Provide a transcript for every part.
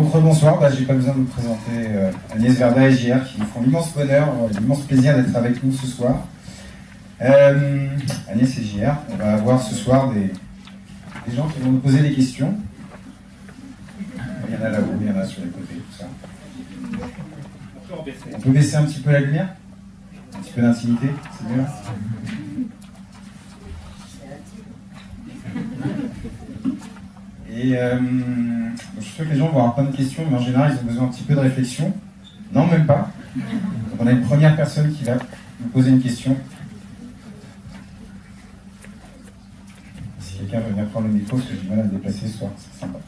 Donc rebonsoir, j'ai pas besoin de vous présenter Agnès Verda et JR qui nous font l'immense bonheur, l'immense plaisir d'être avec nous ce soir. Agnès et JR, on va avoir ce soir des gens qui vont nous poser des questions. Il y en a là-haut, il y en a sur les côtés, tout ça. On peut baisser un petit peu la lumière? Un petit peu d'intimité, c'est mieux? Et je suis sûr que les gens vont avoir plein de questions, mais en général, ils ont besoin un petit peu de réflexion. Non, même pas. Donc on a une première personne qui va nous poser une question. Si quelqu'un veut venir prendre le micro, parce que j'ai du mal à me déplacer ce soir, c'est sympa.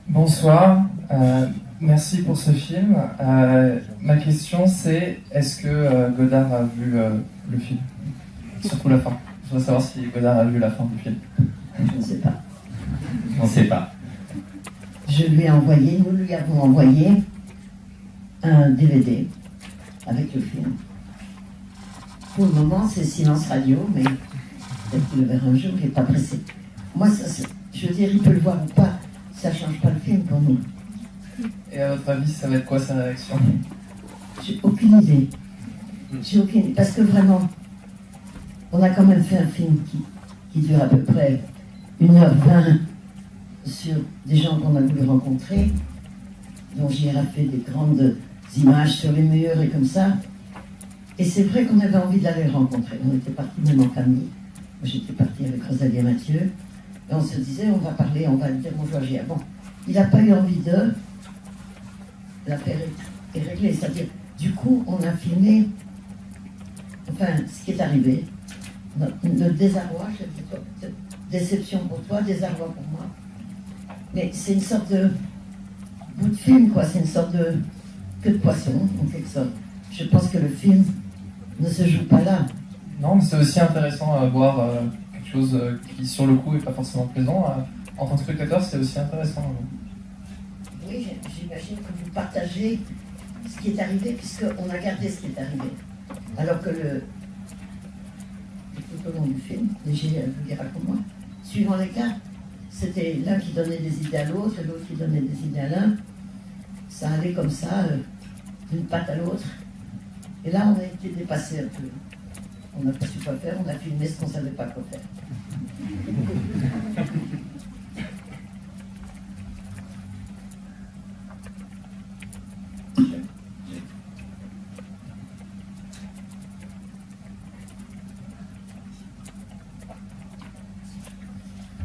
Bonsoir, merci pour ce film. Ma question c'est, est-ce que Godard a vu le film? Surtout la fin. Je voudrais savoir si Godard a vu la fin du film. Je ne sais pas. On ne sait pas. Je lui ai envoyé, nous lui avons envoyé un DVD avec le film. Pour le moment, c'est silence radio, mais peut-être qu'il le verra un jour, il n'est pas pressé. Moi, je veux dire, il peut le voir ou pas, ça ne change pas le film pour nous. Et à votre avis, ça va être quoi sa réaction? J'ai aucune idée. Parce que vraiment, on a quand même fait un film qui dure à peu près 1h20 sur des gens qu'on a voulu rencontrer, dont JR a fait des grandes images sur les murs et comme ça. Et c'est vrai qu'on avait envie d'aller le rencontrer. On était partis même en famille. Moi, j'étais partie avec Rosalie Mathieu. Et on se disait, on va parler, on va dire bonjour à JR. Bon, il n'a pas eu envie de... L'affaire est réglée. C'est-à-dire, du coup, on a filmé, enfin, ce qui est arrivé. Notre désarroi, je dis quoi, déception pour toi, désarroi pour moi. Mais c'est une sorte de bout de film, quoi. C'est une sorte de queue de poisson, en quelque sorte. Je pense que le film ne se joue pas là. Non, mais c'est aussi intéressant à voir quelque chose qui, sur le coup, n'est pas forcément plaisant. En tant que spectateur, c'est aussi intéressant. Oui, j'imagine que vous partagez ce qui est arrivé, puisqu'on a gardé ce qui est arrivé. Alors que tout au long du film, Léger vous dira comme moi, suivant les cas, c'était l'un qui donnait des idées à l'autre, et l'autre qui donnait des idées à l'un. Ça allait comme ça, d'une patte à l'autre. Et là, on a été dépassé un peu. On n'a pas su quoi faire, on a filmé ce qu'on ne savait pas quoi faire.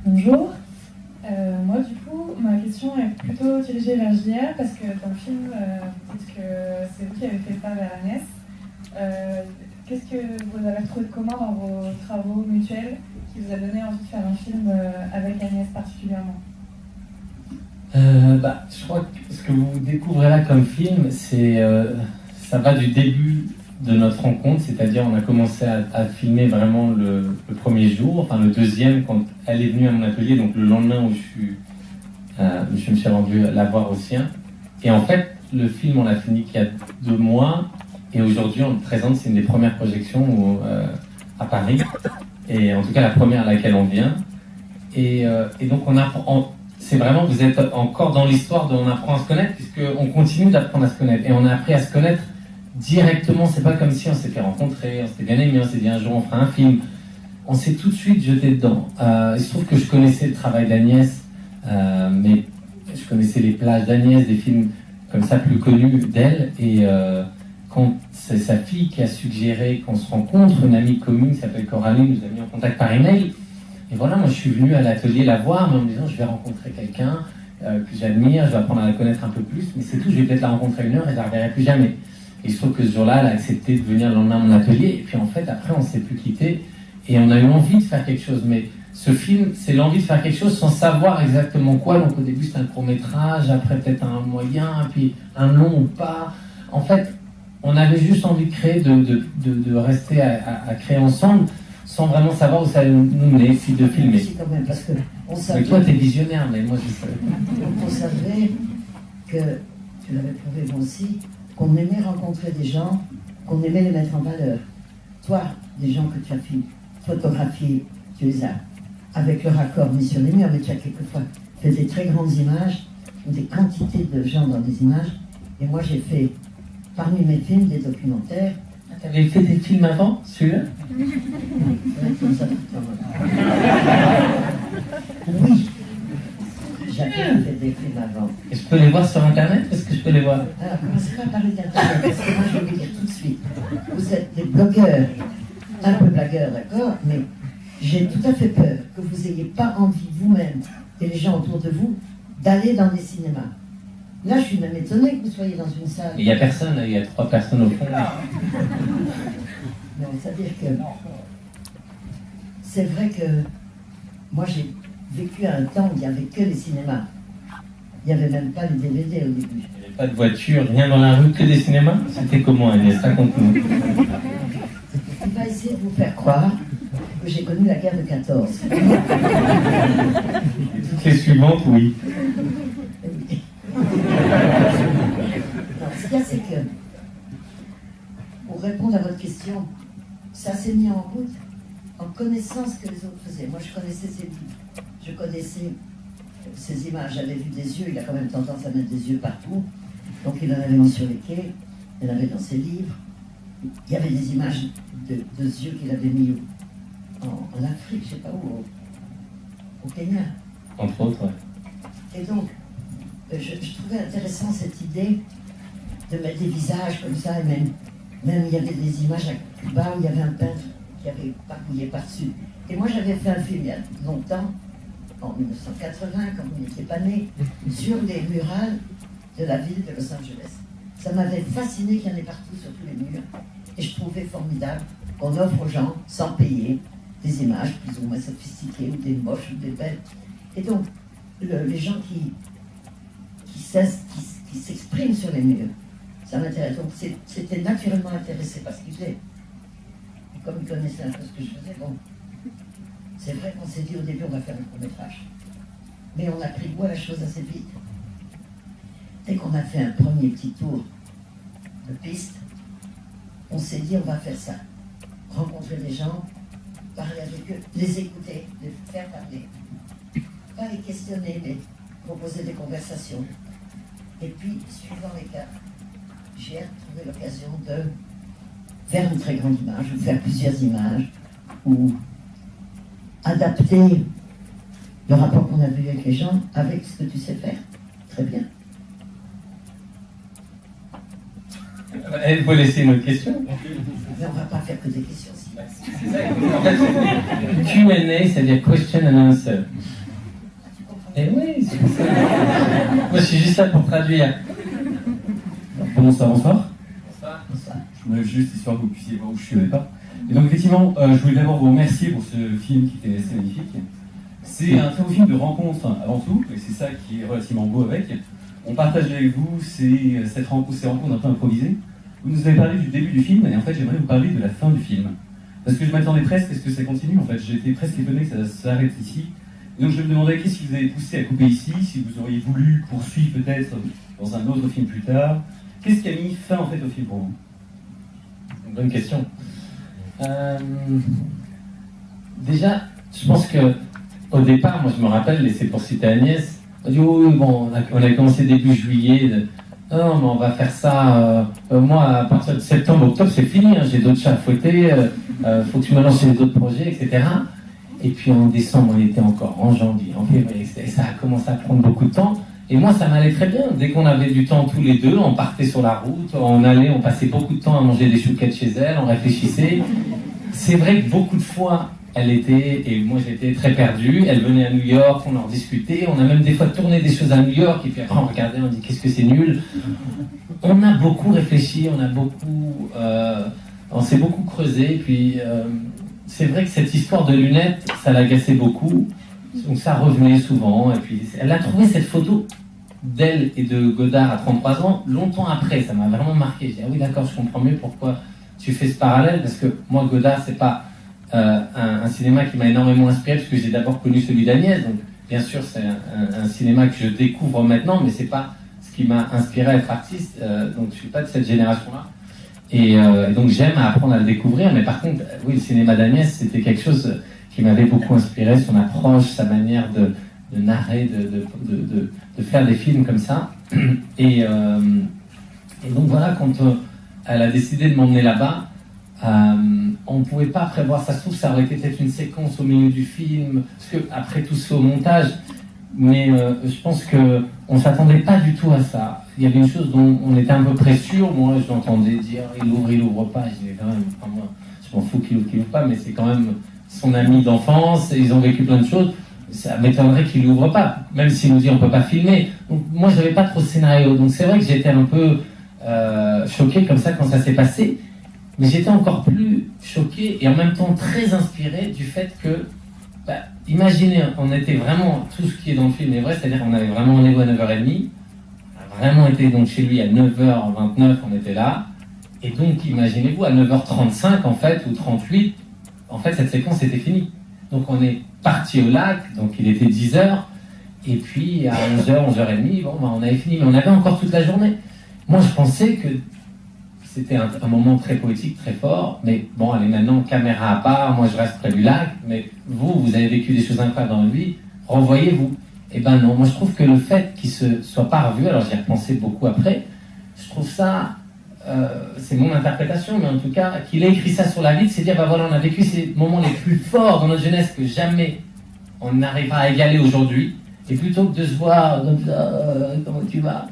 Bonjour. Moi, du coup, ma question est plutôt dirigée vers JR parce que dans le film, vous dites que c'est vous qui avez fait ça vers Agnès. Qu'est-ce que vous avez trouvé de commun dans vos travaux mutuels qui vous a donné envie de faire un film avec Agnès particulièrement? Je crois que ce que vous découvrez là comme film, ça va du début de notre rencontre, c'est-à-dire on a commencé à filmer vraiment le premier jour, enfin le deuxième quand elle est venue à mon atelier, donc le lendemain où je me suis rendu la voir au sien. Et en fait, le film on l'a fini qu'il y a 2 mois, et aujourd'hui on le présente, c'est une des premières projections à Paris, et en tout cas la première à laquelle on vient. Et donc c'est vraiment, vous êtes encore dans l'histoire de on apprend à se connaître, puisqu'on continue d'apprendre à se connaître, et on a appris à se connaître directement. C'est pas comme si on s'était rencontrés, on s'était bien aimés, on s'est dit un jour on fera un film. On s'est tout de suite jeté dedans. Il se trouve que je connaissais le travail d'Agnès, mais je connaissais les plages d'Agnès, des films comme ça plus connus d'elle, et quand c'est sa fille qui a suggéré qu'on se rencontre, une amie commune qui s'appelle Coralie nous a mis en contact par email, et voilà, moi je suis venu à l'atelier la voir, mais en me disant je vais rencontrer quelqu'un que j'admire, je vais apprendre à la connaître un peu plus, mais c'est tout, je vais peut-être la rencontrer 1 heure et je la reverrai plus jamais. Et il se trouve que ce jour-là, elle a accepté de venir le lendemain à mon atelier. Et puis en fait, après, on ne s'est plus quitté. Et on a eu envie de faire quelque chose. Mais ce film, c'est l'envie de faire quelque chose sans savoir exactement quoi. Donc au début, c'était un court-métrage. Après, peut-être un moyen. Puis un long ou pas. En fait, on avait juste envie de créer, de rester à créer ensemble, sans vraiment savoir où ça nous menait, si de filmer. Si, quand même, parce que on savait... Mais toi, t'es visionnaire, mais moi, je savais. On savait que, tu l'avais prouvé moi aussi, qu'on aimait rencontrer des gens, qu'on aimait les mettre en valeur. toi, des gens que tu as photographiés, tu les as avec le raccord mis sur les murs, mais tu as quelquefois fait des très grandes images, des quantités de gens dans des images. Et moi, j'ai fait, parmi mes films, des documentaires. Ah, t'avais fait des films avant, celui-là? C'est vrai comme ça tout le temps. Oui, j'avais fait des films avant. Et je peux les voir sur Internet? Est-ce que je peux les voir? Alors, commencez pas à parler d'Internet, parce que moi, je vais vous dire tout de suite. Vous êtes des blogueurs, un peu blagueurs, d'accord, mais j'ai tout à fait peur que vous n'ayez pas envie, vous-même, et les gens autour de vous, d'aller dans des cinémas. Là, je suis même étonnée que vous soyez dans une salle. Il n'y a personne, il y a 3 personnes au fond. Non, c'est-à-dire que c'est vrai que moi, j'ai vécu à un temps où il n'y avait que les cinémas. Il n'y avait même pas les DVD au début. Il n'y avait pas de voiture, rien dans la rue, que des cinémas. C'était comment, Agnès? Raconte-nous. Il va essayer de vous faire croire que j'ai connu la guerre de 14. Toutes les suivantes, oui. Non, ce qu'il y a, c'est que, pour répondre à votre question, ça s'est mis en route en connaissant ce que les autres faisaient. Moi, je connaissais ces livres, je connaissais ces images, j'avais vu des yeux, il a quand même tendance à mettre des yeux partout, donc il en avait mis sur les quais, il en avait dans ses livres, il y avait des images de yeux qu'il avait mis en Afrique, je ne sais pas où, au Kenya. Entre autres, ouais. Et donc, je trouvais intéressant cette idée de mettre des visages comme ça, et même il y avait des images à Cuba où il y avait un peintre qui avait barbouillé par-dessus. Et moi, j'avais fait un film il y a longtemps, en 1980, quand vous n'étiez pas né, sur les murales de la ville de Los Angeles. Ça m'avait fasciné qu'il y en ait partout sur tous les murs, et je trouvais formidable qu'on offre aux gens, sans payer, des images plus ou moins sophistiquées, ou des moches, ou des belles. Et donc, les gens qui s'expriment sur les murs, ça m'intéresse. Donc c'était naturellement intéressé par ce qu'il faisait. Et comme il connaissait un peu ce que je faisais, bon, c'est vrai qu'on s'est dit au début on va faire un court-métrage. Mais on a pris goût à la chose assez vite. Dès qu'on a fait un premier petit tour de piste, on s'est dit on va faire ça. Rencontrer des gens, parler avec eux, les écouter, les faire parler. Pas les questionner, mais proposer des conversations. Et puis, suivant les cas, j'ai trouvé l'occasion de faire une très grande image, ou faire plusieurs images, ou adapter le rapport qu'on a vu avec les gens avec ce que tu sais faire. Très bien. Il faut laisser une autre question. Mais on ne va pas faire que des questions. C'est ça. En fait, Q&A, c'est-à-dire question and answer. Et oui, c'est ça. Moi, je suis juste là pour traduire. Bonsoir. Bonsoir. Je me lève juste histoire que vous puissiez voir où je suis au départ. Et donc effectivement, je voulais d'abord vous remercier pour ce film qui était assez magnifique. C'est un très beau film de rencontre avant tout, et c'est ça qui est relativement beau avec. On partage avec vous ces rencontres un peu improvisées. Vous nous avez parlé du début du film, et en fait j'aimerais vous parler de la fin du film. Parce que je m'attendais presque à ce que ça continue, en fait. J'étais presque étonné que ça s'arrête ici. Et donc je me demandais qu'est-ce qui vous avait poussé à couper ici, si vous auriez voulu poursuivre peut-être dans un autre film plus tard. Qu'est-ce qui a mis fin en fait au film pour vous? Une bonne question. Déjà, je pense que au départ, moi je me rappelle, et c'est pour citer Agnès, on a dit oui, bon, on a commencé début juillet, non, mais on va faire ça, moi à partir de septembre, octobre, c'est fini, hein, j'ai d'autres chats à fouetter, faut que tu me lances sur les autres projets, etc. Et puis en décembre, on était encore, en janvier, en février, et ça a commencé à prendre beaucoup de temps. Et moi, ça m'allait très bien. Dès qu'on avait du temps tous les deux, on partait sur la route, on passait beaucoup de temps à manger des chouquettes chez elle, on réfléchissait. C'est vrai que beaucoup de fois, elle était, et moi j'étais très perdu, elle venait à New York, on en discutait, on a même des fois tourné des choses à New York, et puis après on regardait, on dit qu'est-ce que c'est nul. On a beaucoup réfléchi, on s'est beaucoup creusé, et puis c'est vrai que cette histoire de lunettes, ça l'agaçait beaucoup. Donc ça revenait souvent, et puis elle a trouvé cette photo d'elle et de Godard à 33 ans, longtemps après, ça m'a vraiment marqué. J'ai dit, ah oui d'accord, je comprends mieux pourquoi tu fais ce parallèle, parce que moi Godard, c'est pas un cinéma qui m'a énormément inspiré, parce que j'ai d'abord connu celui d'Agnès, donc bien sûr c'est un cinéma que je découvre maintenant, mais c'est pas ce qui m'a inspiré à être artiste, donc je suis pas de cette génération-là. Et donc j'aime apprendre à le découvrir, mais par contre, oui, le cinéma d'Agnès, c'était quelque chose qui m'avait beaucoup inspiré, son approche, sa manière de narrer, de faire des films comme ça. Et donc voilà, quand elle a décidé de m'emmener là-bas, on ne pouvait pas prévoir, ça se trouve, ça aurait été peut-être une séquence au milieu du film, parce que après tout se fait au montage, mais je pense qu'on ne s'attendait pas du tout à ça. Il y avait une chose dont on était un peu près sûr, moi je l'entendais dire il ouvre pas, je disais quand même, enfin, moi je m'en fous qu'il ouvre pas, mais c'est quand même son ami d'enfance, et ils ont vécu plein de choses, ça m'étonnerait qu'il ouvre pas, même s'il nous dit on peut pas filmer. Donc moi je n'avais pas trop de scénario, donc c'est vrai que j'étais un peu choqué comme ça quand ça s'est passé, mais j'étais encore plus choqué et en même temps très inspiré du fait que, imaginez, on était vraiment, tout ce qui est dans le film est vrai, c'est-à-dire qu'on avait vraiment rendez-vous à 9h30, on a vraiment été donc chez lui à 9h29, on était là, et donc imaginez-vous, à 9h35 en fait, ou 38, en fait cette séquence était finie. Donc on est parti au lac, donc il était 10h, et puis à 11h, 11h30, bon, on avait fini, mais on avait encore toute la journée. Moi je pensais que c'était un moment très poétique, très fort, mais bon, allez, maintenant, caméra à part, moi je reste près du lac, mais vous avez vécu des choses incroyables dans lui, revoyez-vous. Eh ben non, moi je trouve que le fait qu'il ne se soit pas revu, alors j'y ai repensé beaucoup après, je trouve ça, c'est mon interprétation, mais en tout cas, qu'il ait écrit ça sur la vitre, c'est dire, voilà, on a vécu ces moments les plus forts dans notre jeunesse que jamais on n'arrivera à égaler aujourd'hui, et plutôt que de se voir comme ça, comment tu vas ?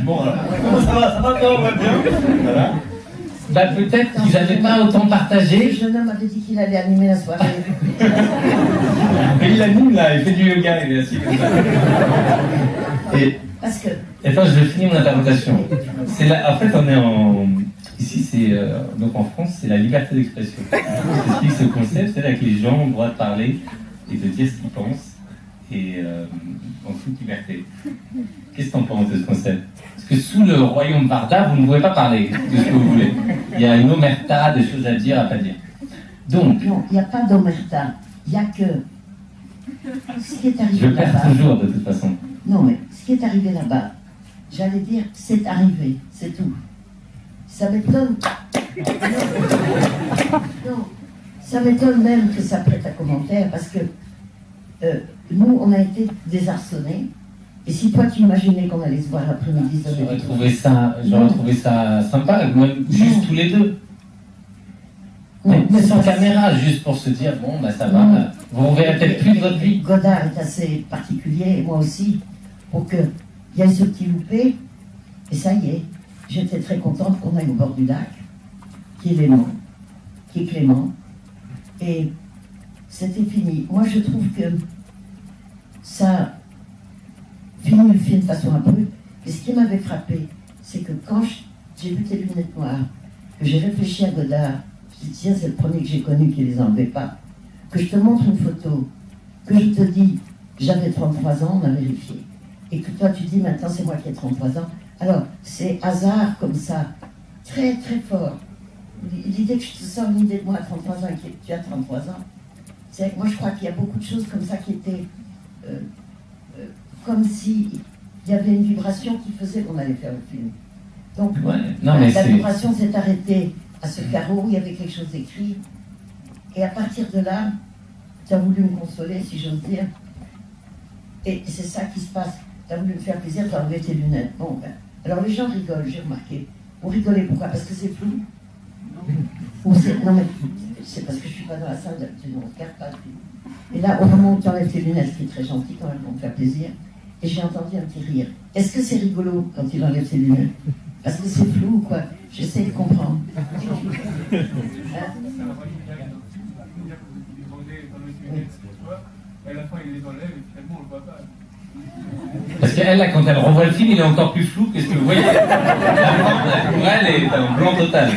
Bon, alors, ça va, on va bien. Voilà. Bah, peut-être qu'ils n'avaient pas autant partagé. Le jeune homme avait dit qu'il allait animer la soirée. Mais il anime là, il fait du yoga, il est assis comme ça. Et, parce que... Attends, je vais finir mon interprétation. En fait, on est en... Ici, c'est donc en France, c'est la liberté d'expression. C'est ce concept, c'est là que les gens ont le droit de parler et de dire ce qu'ils pensent, et en toute liberté. Qu'est-ce que tu en penses de ce concept ? Parce que sous le royaume Varda, vous ne pouvez pas parler de ce que vous voulez. Il y a une omerta, des choses à dire, à pas dire. Donc... Non, il n'y a pas d'omerta. Il n'y a que... Ce qui est arrivé je perds là-bas... toujours, de toute façon. Non, mais ce qui est arrivé là-bas, j'allais dire, c'est arrivé, c'est tout. Ça m'étonne... Non, ça m'étonne même que ça prête à commentaire, parce que nous, on a été désarçonnés. Et si toi, tu imaginais qu'on allait se voir l'après-midi... J'aurais trouvé ça sympa, moi, juste tous les deux. Mais sans caméra, juste pour se dire, bon, bah ça va, vous ne verrez peut-être plus de votre vie. Godard est assez particulier, et moi aussi, pour qu'il y ait ce petit loupé, et ça y est, j'étais très contente qu'on aille au bord du lac, qui est Léman, qui est Clément, et c'était fini. Moi, je trouve que ça finit le film de façon un peu, et ce qui m'avait frappé, c'est que quand j'ai vu tes lunettes noires, que j'ai réfléchi à Godard, je me dis, tiens, c'est le premier que j'ai connu qui les enlevait pas, que je te montre une photo, que je te dis, j'avais 33 ans, on a vérifié, et que toi tu dis, maintenant c'est moi qui ai 33 ans. Alors, c'est hasard comme ça, très très fort. L'idée que je te sors une idée de moi à 33 ans et que tu as 33 ans, c'est que moi je crois qu'il y a beaucoup de choses comme ça qui étaient comme si il y avait une vibration qui faisait qu'on allait faire le film. Donc, la vibration s'est arrêtée à ce carreau où il y avait quelque chose d'écrit. Et à partir de là, tu as voulu me consoler, si j'ose dire. Et c'est ça qui se passe. Tu as voulu me faire plaisir, tu as enlevé tes lunettes. Bon, ben, alors les gens rigolent, j'ai remarqué. Vous rigolez pourquoi ? Parce que c'est flou ? Non, mais c'est parce que je ne suis pas dans la salle, tu ne regardes pas. Et là, au moment où tu enlèves tes lunettes, ce qui est très gentil quand même pour me faire plaisir, et j'ai entendu un petit rire. Est-ce que c'est rigolo quand il enlève ses lunettes ? Parce que c'est flou ou quoi ? J'essaie de comprendre. Parce qu'elle, là, quand elle revoit le film, il est encore plus flou que ce que vous voyez. Pour elle, est un blanc total.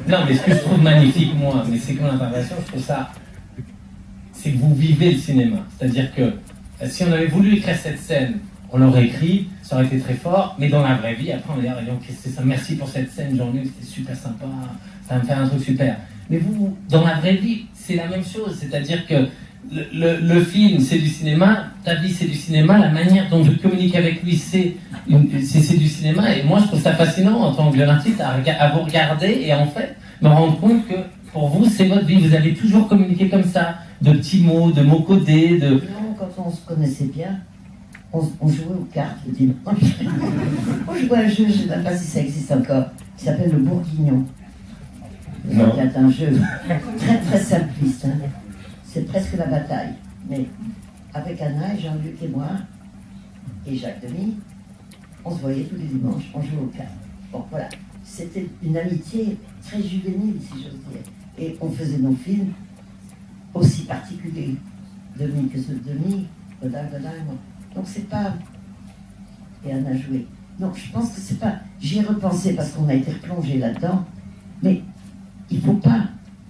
Non, mais ce que je trouve magnifique, moi, mais c'est comme l'interprétation, je trouve ça... C'est que vous vivez le cinéma. C'est-à-dire que si on avait voulu écrire cette scène, on l'aurait écrit, ça aurait été très fort, mais dans la vraie vie, après on va dire, c'est ça, merci pour cette scène, Jean-Luc, c'était super sympa, ça va me faire un truc super. Mais vous, dans la vraie vie, c'est la même chose, c'est-à-dire que le film, c'est du cinéma, ta vie, c'est du cinéma, la manière dont je communique avec lui, c'est du cinéma. Et moi, je trouve ça fascinant en tant que jeune artiste à vous regarder et en fait me rendre compte que pour vous, c'est votre vie. Vous avez toujours communiqué comme ça, de petits mots, de mots codés. Non, quand on se connaissait bien, on jouait aux cartes le dimanche. On jouait à un jeu, je ne sais même pas si ça existe encore, qui s'appelle le Bourguignon. C'est un jeu très très simpliste. Hein. C'est presque la bataille. Mais avec Anna et Jean-Luc et moi, et Jacques Demy, on se voyait tous les dimanches, on jouait aux cartes. Bon, voilà. C'était une amitié très juvénile, si j'ose dire. Et on faisait nos films aussi particuliers. Demy que ceux de Demy, Godard et moi. Donc c'est pas... Et Anna joué. Donc je pense que c'est pas... J'y ai repensé parce qu'on a été replongé là-dedans. Mais il faut pas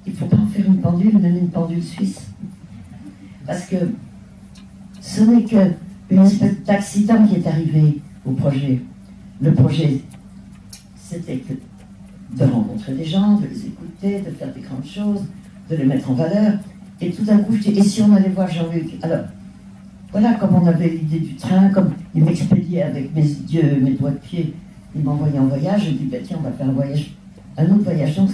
en faire une pendule, même une pendule suisse. Parce que ce n'est qu'une espèce d'accident qui est arrivé au projet. Le projet, c'était de rencontrer des gens, de les écouter, de faire des grandes choses, de les mettre en valeur. Et tout d'un coup, je dis, et si on allait voir Jean-Luc? Alors, voilà, comme on avait l'idée du train, comme il m'expédiait avec mes yeux, mes doigts de pied, il m'envoyait en voyage, je dis, ben, tiens, on va faire un autre voyage. Donc,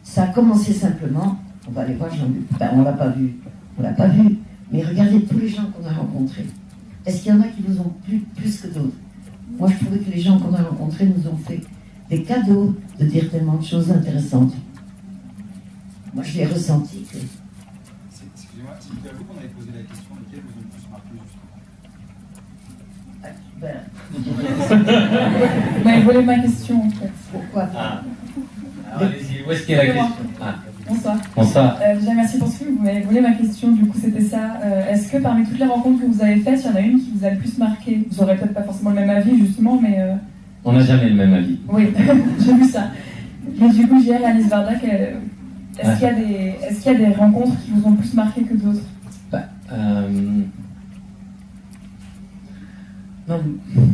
ça a commencé simplement, on va aller voir Jean-Luc. Ben, on l'a pas vu, mais regardez tous les gens qu'on a rencontrés. Est-ce qu'il y en a qui vous ont plu plus que d'autres? Moi, je trouvais que les gens qu'on a rencontrés nous ont fait des cadeaux de dire tellement de choses intéressantes. Moi, je l'ai ressenti. Excusez-moi, c'est à vous qu'on avait posé la question, lesquels vous ont le plus marqué, justement. Vous m'avez volé ma question, en fait. Pourquoi Alors, allez-y, où est-ce qu'il y a la question? Bonsoir. Bonsoir. Déjà, merci pour ce film. Vous m'avez volé ma question, du coup, c'était ça. Est-ce que parmi toutes les rencontres que vous avez faites, il y en a une qui vous a le plus marqué? Vous n'aurez peut-être pas forcément le même avis, justement, mais... On n'a jamais le même avis. Oui, j'ai vu ça. Mais du coup, JR et Alice Varda, est-ce qu'il y a des rencontres qui vous ont plus marqué que d'autres? Non,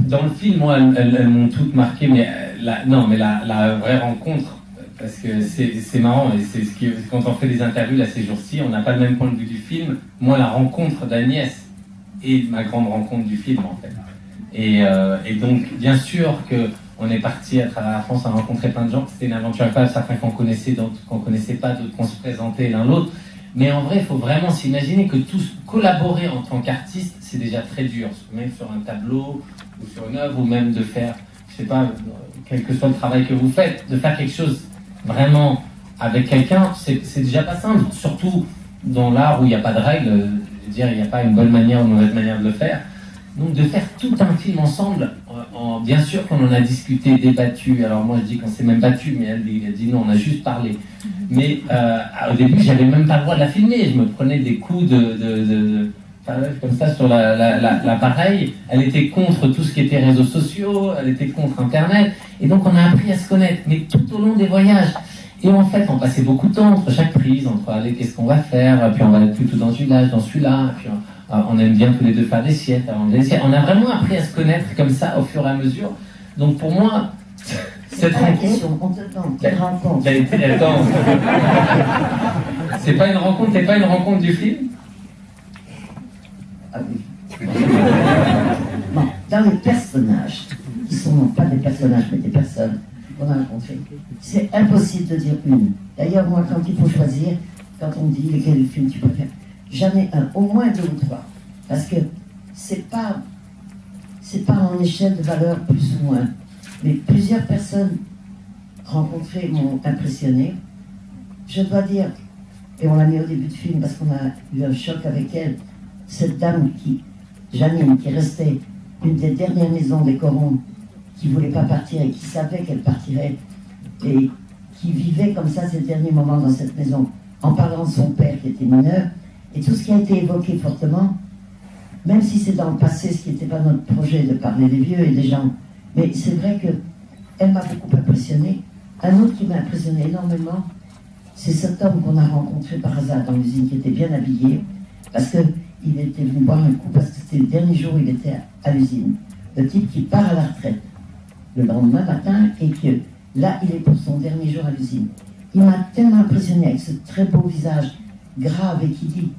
dans le film, moi, elles m'ont toutes marqué, mais la vraie rencontre, parce que c'est marrant, et c'est quand on fait des interviews là ces jours-ci, on n'a pas le même point de vue du film. Moi, la rencontre d'Agnès est ma grande rencontre du film, en fait. Et donc, bien sûr qu'on est parti à travers la France à rencontrer plein de gens. C'était une aventure incroyable, certains qu'on connaissait, d'autres qu'on connaissait pas, d'autres qu'on se présentait l'un l'autre. Mais en vrai, il faut vraiment s'imaginer que tous collaborer en tant qu'artiste, c'est déjà très dur. Même sur un tableau, ou sur une œuvre, ou même de faire, je sais pas, quel que soit le travail que vous faites, de faire quelque chose vraiment avec quelqu'un, c'est déjà pas simple. Surtout dans l'art où il n'y a pas de règles, je veux dire, il n'y a pas une bonne manière ou une mauvaise manière de le faire. Donc de faire tout un film ensemble, bien sûr qu'on en a discuté, débattu. Alors moi je dis qu'on s'est même battu, mais elle dit non, on a juste parlé. Mais au début j'avais même pas le droit de la filmer, je me prenais des coups comme ça sur l'appareil. Elle était contre tout ce qui était réseaux sociaux, elle était contre Internet, et donc on a appris à se connaître, mais tout au long des voyages. Et en fait, on passait beaucoup de temps entre chaque prise, entre allez, qu'est-ce qu'on va faire, puis on va être plutôt dans ce village, dans celui-là, puis on aime bien tous les deux faire des siestes avant des siestes. On a vraiment appris à se connaître comme ça au fur et à mesure. Donc pour moi, cette rencontre... On te demande, quelle rencontre? C'est pas une rencontre du film? Ah oui. Bon, dans les personnages, qui sont non pas des personnages, mais des personnes qu'on a rencontrées, c'est impossible de dire une. D'ailleurs, moi, quand il faut choisir, quand on me dit lequel film tu préfères, j'en ai un, au moins deux ou trois. Parce que c'est pas en échelle de valeur plus ou moins. Mais plusieurs personnes rencontrées m'ont impressionné. Je dois dire, et on l'a mis au début du film parce qu'on a eu un choc avec elle, cette dame Janine, qui restait une des dernières maisons des Corons, qui ne voulait pas partir et qui savait qu'elle partirait, et qui vivait comme ça ses derniers moments dans cette maison, en parlant de son père qui était mineur, et tout ce qui a été évoqué fortement, même si c'est dans le passé, ce qui n'était pas notre projet de parler des vieux et des gens, mais c'est vrai qu'elle m'a beaucoup impressionné. Un autre qui m'a impressionné énormément, c'est cet homme qu'on a rencontré par hasard dans l'usine, qui était bien habillé, parce qu'il était venu boire un coup, parce que c'était le dernier jour où il était à l'usine. Le type qui part à la retraite le lendemain matin, et que là, il est pour son dernier jour à l'usine. Il m'a tellement impressionné avec ce très beau visage grave, et qui dit,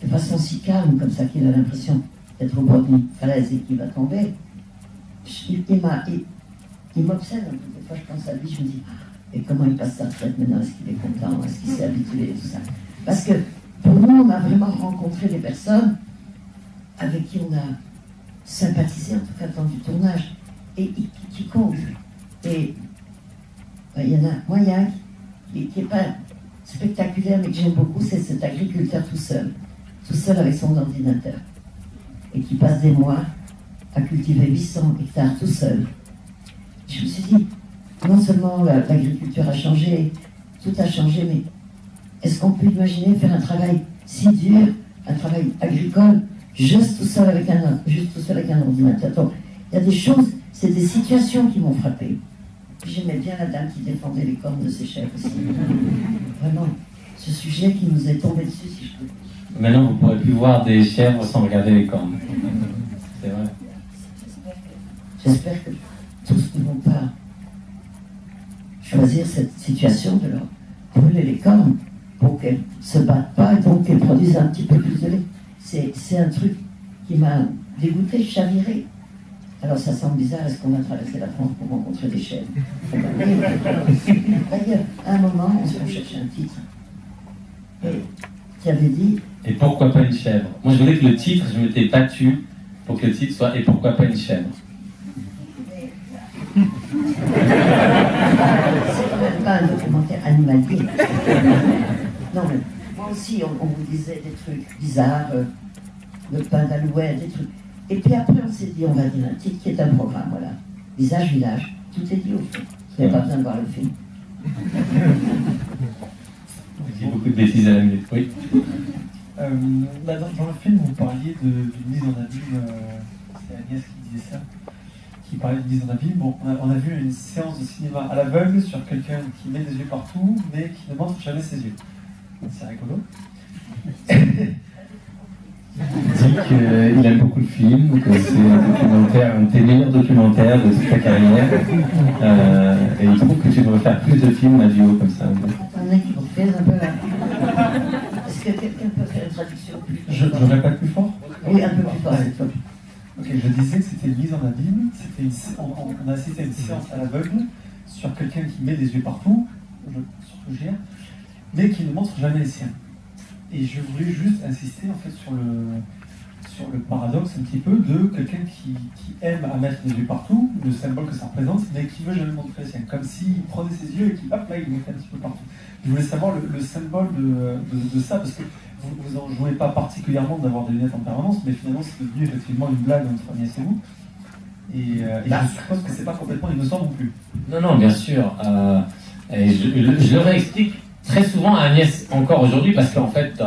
de façon si calme, comme ça, qu'il a l'impression d'être au bord d'une falaise et qu'il va tomber. Il m'obsède un peu. Des fois, je pense à lui, je me dis, et comment il passe sa retraite maintenant? Est-ce qu'il est content? Est-ce qu'il s'est habitué et tout ça? Parce que pour nous, on a vraiment rencontré des personnes avec qui on a sympathisé, en tout cas dans du tournage, et qui comptent. Et il y en a, moi, il y a un qui n'est pas spectaculaire, mais que j'aime beaucoup, c'est cet agriculteur tout seul avec son ordinateur, et qui passe des mois à cultiver 800 hectares tout seul. Je me suis dit, non seulement l'agriculture a changé, tout a changé, mais est-ce qu'on peut imaginer faire un travail si dur, un travail agricole, juste tout seul avec un ordinateur? Donc, il y a des choses, c'est des situations qui m'ont frappé. J'aimais bien la dame qui défendait les cornes de ses chèvres aussi. Vraiment, ce sujet qui nous est tombé dessus, si je peux. Maintenant, vous ne pourrez plus voir des chèvres sans regarder les cornes. C'est vrai. J'espère que tous ne vont pas choisir cette situation de leur brûler les cornes pour qu'elles ne se battent pas et donc qu'elles produisent un petit peu plus de lait. C'est un truc qui m'a dégoûté, chaviré. Alors ça semble bizarre, est-ce qu'on va traverser la France pour rencontrer des chèvres? D'ailleurs, à un moment, on cherchait un titre. Et tu avais dit... Et pourquoi pas une chèvre? Moi, je voulais que le titre, je m'étais battu pour que le titre soit « Et pourquoi pas une chèvre ?» C'est quand même pas un documentaire animalier. Non, mais moi aussi, on vous disait des trucs bizarres, le pain d'alouette, des trucs. Et puis après, on s'est dit, on va dire un titre qui est un programme, voilà. Visage, village, tout est dit au fond. Vous n'avez pas besoin de voir le film. J'ai beaucoup de bêtises à la minute, oui. Dans le film, vous parliez d'une mise en abîme, c'est Agnès qui disait ça, qui parlait de mise en abîme. Bon, on a vu une séance de cinéma à l'aveugle sur quelqu'un qui met des yeux partout, mais qui ne montre jamais ses yeux. C'est rigolo. Il dit qu'il aime beaucoup le film, que c'est un documentaire, un de tes meilleurs documentaires de toute ta carrière. Et il trouve que tu devrais faire plus de films à duo comme ça. Attendez qu'il vous pèse un peu là. Est-ce que quelqu'un peut faire une traduction plus Je répète plus fort? Oui, un peu plus fort cette fois. Ok, je disais que c'était une mise en abîme. On a assisté à une séance à l'aveugle sur quelqu'un qui met des yeux partout, surtout Gire, mais qui ne montre jamais les siens. Et je voulais juste insister en fait sur le paradoxe un petit peu de quelqu'un qui aime à mettre les yeux partout, le symbole que ça représente, mais qui veut jamais montrer les siens, comme s'il prenait ses yeux et qu'il hop là il mettait un petit peu partout. Je voulais savoir le symbole de ça, parce que vous en jouez pas particulièrement d'avoir des lunettes en permanence, mais finalement c'est devenu effectivement une blague entre Agnès et vous. Et je suppose que c'est pas complètement innocent non plus. Non, bien sûr. Et je le réexplique très souvent à Agnès encore aujourd'hui, parce qu'en fait,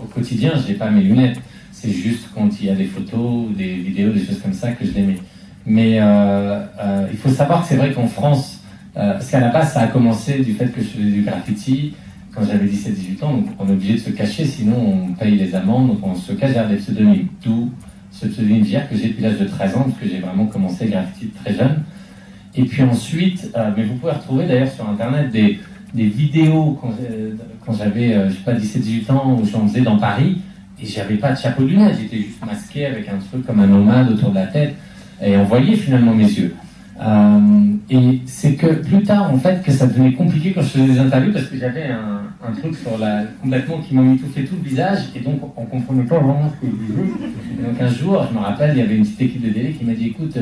au quotidien, je n'ai pas mes lunettes. C'est juste quand il y a des photos, des vidéos, des choses comme ça que je les mets. Mais il faut savoir que c'est vrai qu'en France, parce qu'à la base, ça a commencé du fait que je faisais du graffiti quand j'avais 17-18 ans, donc on est obligé de se cacher, sinon on paye les amendes, donc on se cache derrière des pseudonymes. D'où ce pseudonyme Gire que j'ai depuis l'âge de 13 ans, parce que j'ai vraiment commencé le graffiti très jeune. Et puis ensuite, mais vous pouvez retrouver d'ailleurs sur Internet des vidéos quand j'avais, je sais pas, 17-18 ans, où j'en faisais dans Paris, et j'avais pas de chapeau de lunettes, j'étais juste masqué avec un truc comme un nomade autour de la tête, et on voyait finalement mes yeux. Et c'est que plus tard, en fait, que ça devenait compliqué quand je faisais des interviews, parce que j'avais un truc complètement qui m'emmitouflait tout le visage, et donc on comprenait pas vraiment ce que je disais. Et donc un jour, je me rappelle, il y avait une petite équipe de télé qui m'a dit, écoute,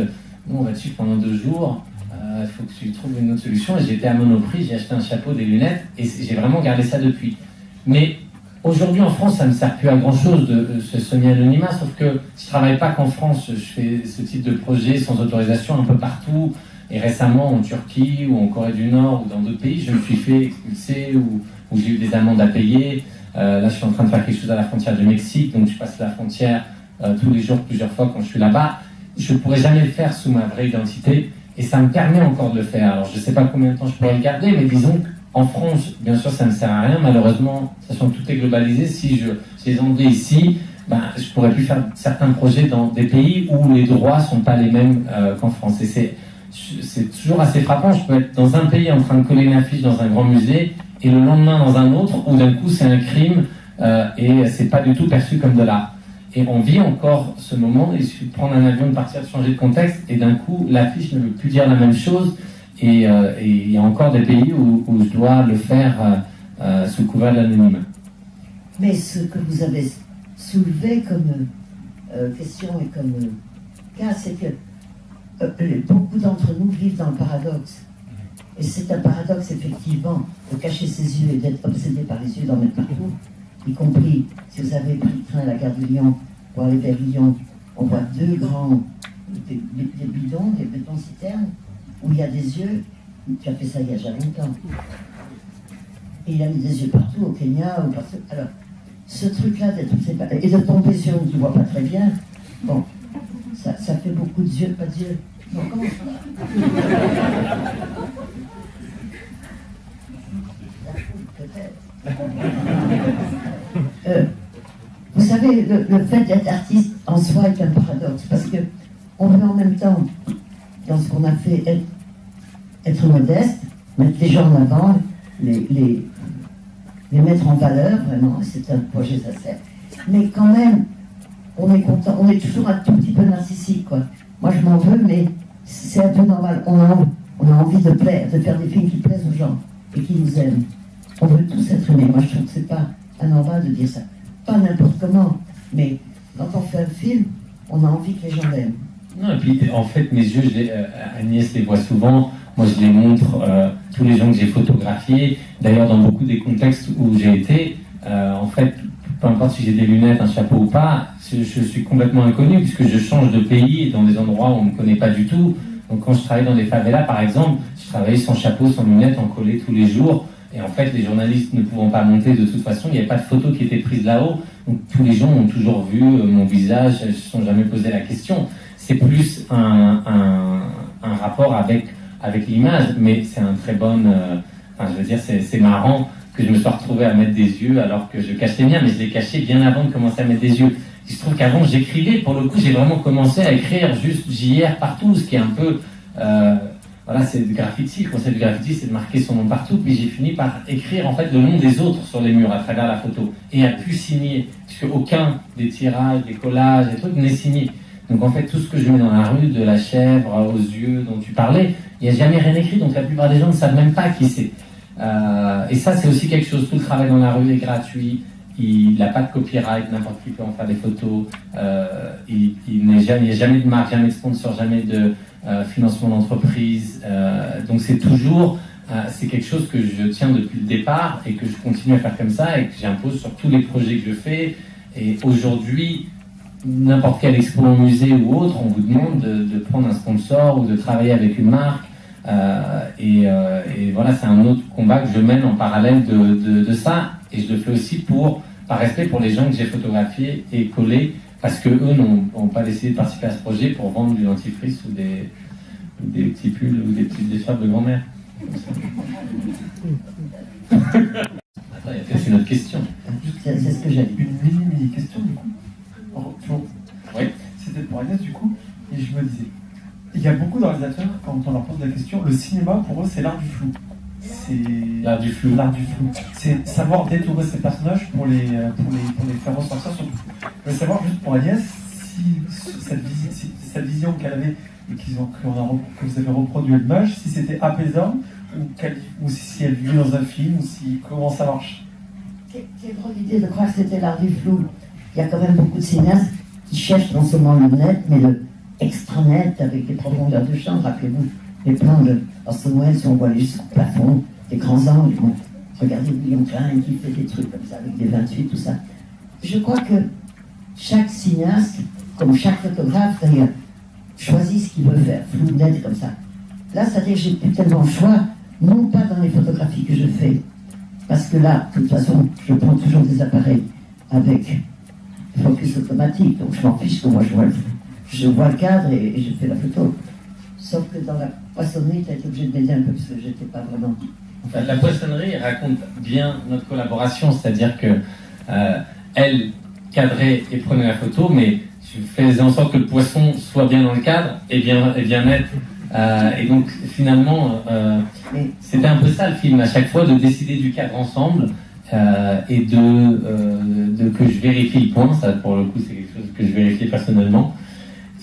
nous on va te suivre pendant 2 jours, il faut que tu trouves une autre solution. Et j'étais à Monoprix, j'ai acheté un chapeau, des lunettes, et j'ai vraiment gardé ça depuis. Mais aujourd'hui en France, ça ne me sert plus à grand chose de ce semi-anonymat, sauf que je ne travaille pas qu'en France, je fais ce type de projet sans autorisation un peu partout. Et récemment en Turquie ou en Corée du Nord ou dans d'autres pays, je me suis fait expulser ou j'ai eu des amendes à payer. Là, je suis en train de faire quelque chose à la frontière du Mexique, donc je passe la frontière tous les jours, plusieurs fois quand je suis là-bas. Je ne pourrais jamais le faire sous ma vraie identité. Et ça me permet encore de le faire. Alors, je ne sais pas combien de temps je pourrais le garder, mais disons qu'en France, bien sûr, ça ne sert à rien. Malheureusement, sachant que tout est globalisé, si je les enlevais ici, je ne pourrais plus faire certains projets dans des pays où les droits ne sont pas les mêmes qu'en France. Et c'est toujours assez frappant. Je peux être dans un pays en train de coller une affiche dans un grand musée, et le lendemain dans un autre, où d'un coup, c'est un crime et c'est pas du tout perçu comme de l'art. Et on vit encore ce moment, il suffit de prendre un avion, de partir, de changer de contexte, et d'un coup, l'affiche ne veut plus dire la même chose, et il y a encore des pays où je dois le faire sous couvert d'anonymat. Mais ce que vous avez soulevé comme question et comme cas, c'est que beaucoup d'entre nous vivent dans le paradoxe. Et c'est un paradoxe, effectivement, de cacher ses yeux et d'être obsédé par les yeux, d'en mettre partout, y compris si vous avez pris le train à la gare de Lyon pour aller vers Lyon, on voit deux grands des bidons, des bétons-citernes, où il y a des yeux. Tu as fait ça il y a déjà longtemps. Et il a mis des yeux partout, au Kenya, ou partout. Alors, ce truc-là d'être séparé, et de tomber sur une qui ne voit pas très bien, bon, ça fait beaucoup de yeux, pas de yeux. Non, comment vous savez, le fait d'être artiste en soi est un paradoxe, parce que on veut en même temps, dans ce qu'on a fait, être modeste, mettre les gens en avant, les mettre en valeur, vraiment, c'est un projet sincère. Mais quand même, on est content, on est toujours un tout petit peu narcissique, quoi. Moi, je m'en veux, mais c'est un peu normal. On a envie de plaire, de faire des films qui plaisent aux gens et qui nous aiment. On veut tous être aimés. Moi, je trouve que c'est pas anormal de dire ça. Pas n'importe comment, mais quand on fait un film, on a envie que les gens l'aiment. Non, et puis, en fait, mes yeux, Agnès les voit souvent. Moi, je les montre tous les gens que j'ai photographiés. D'ailleurs, dans beaucoup des contextes où j'ai été, en fait, peu importe si j'ai des lunettes, un chapeau ou pas, je suis complètement inconnu puisque je change de pays dans des endroits où on ne me connaît pas du tout. Donc, quand je travaillais dans des favelas, par exemple, je travaillais sans chapeau, sans lunettes, en collé tous les jours. Et en fait, les journalistes ne pouvant pas monter de toute façon, il n'y avait pas de photos qui étaient prises là-haut. Donc, tous les gens ont toujours vu mon visage, ils ne se sont jamais posé la question. C'est plus un rapport avec l'image, mais c'est un très bon... je veux dire, c'est marrant que je me sois retrouvé à mettre des yeux alors que je cache les miens, mais je les cachais bien avant de commencer à mettre des yeux. Il se trouve qu'avant, j'écrivais. Pour le coup, j'ai vraiment commencé à écrire juste JR partout, ce qui est un peu... voilà, c'est du graffiti. Le concept du graffiti, c'est de marquer son nom partout. Puis j'ai fini par écrire, en fait, le nom des autres sur les murs à travers la photo. Et à plus signer, puisque aucun des tirages, des collages, des trucs n'est signé. Donc en fait, tout ce que je mets dans la rue, de la chèvre aux yeux dont tu parlais, il n'y a jamais rien écrit, donc la plupart des gens ne savent même pas qui c'est. Et ça, c'est aussi quelque chose, tout le travail dans la rue est gratuit, il n'a pas de copyright, n'importe qui peut en faire des photos, il n'y a jamais de marque, jamais de sponsor, jamais de financement d'entreprise, donc c'est toujours, c'est quelque chose que je tiens depuis le départ et que je continue à faire comme ça et que j'impose sur tous les projets que je fais. Et aujourd'hui, n'importe quelle expo au musée ou autre, on vous demande de prendre un sponsor ou de travailler avec une marque. Et voilà, c'est un autre combat que je mène en parallèle de ça. Et je le fais aussi par respect pour les gens que j'ai photographiés et collés, parce que eux n'ont pas décidé de participer à ce projet pour vendre du dentifrice ou des petits pulls ou des petites écharpes de grand-mère. Attends, c'est notre question. C'est ce que j'ai. Une mini question du coup. Oui. C'était pour Agnès du coup, et je me disais, il y a beaucoup de réalisateurs, quand on leur pose la question, le cinéma pour eux c'est l'art du flou. C'est l'art du flou. L'art du flou. C'est savoir détourer ces personnages pour les faire ressortir sur le flou. Je veux savoir juste pour Agnès si cette vision qu'elle avait et que vous avez reproduit à l'image, si c'était apaisant ou si elle vit dans un film ou comment ça marche. Quelle drôle d'idée de croire que c'était l'art du flou. Il y a quand même beaucoup de cinéastes qui cherchent non seulement le net, mais le extra-net avec des profondeurs de champ. Rappelez-vous les plans de Orson Welles, on voit juste le plafond, des grands angles. Bon, regardez William Klein qui fait des trucs comme ça avec des 28, tout ça. Je crois que chaque cinéaste, comme chaque photographe d'ailleurs, choisit ce qu'il veut faire, flou, net, comme ça. Là, c'est-à-dire que j'ai plus tellement le choix, non pas dans les photographies que je fais, parce que là, de toute façon, je prends toujours des appareils avec focus automatique, donc je m'en fiche que moi je vois le cadre et je fais la photo. Sauf que dans la poissonnerie, tu as été obligé de m'aider un peu parce que j'étais pas vraiment... Enfin, la poissonnerie raconte bien notre collaboration, c'est-à-dire que elle cadrait et prenait la photo, mais je faisais en sorte que le poisson soit bien dans le cadre et bien net. Et donc finalement, c'était un peu ça le film, à chaque fois de décider du cadre ensemble. et de que je vérifie le point. Ça, pour le coup, c'est quelque chose que je vérifie personnellement.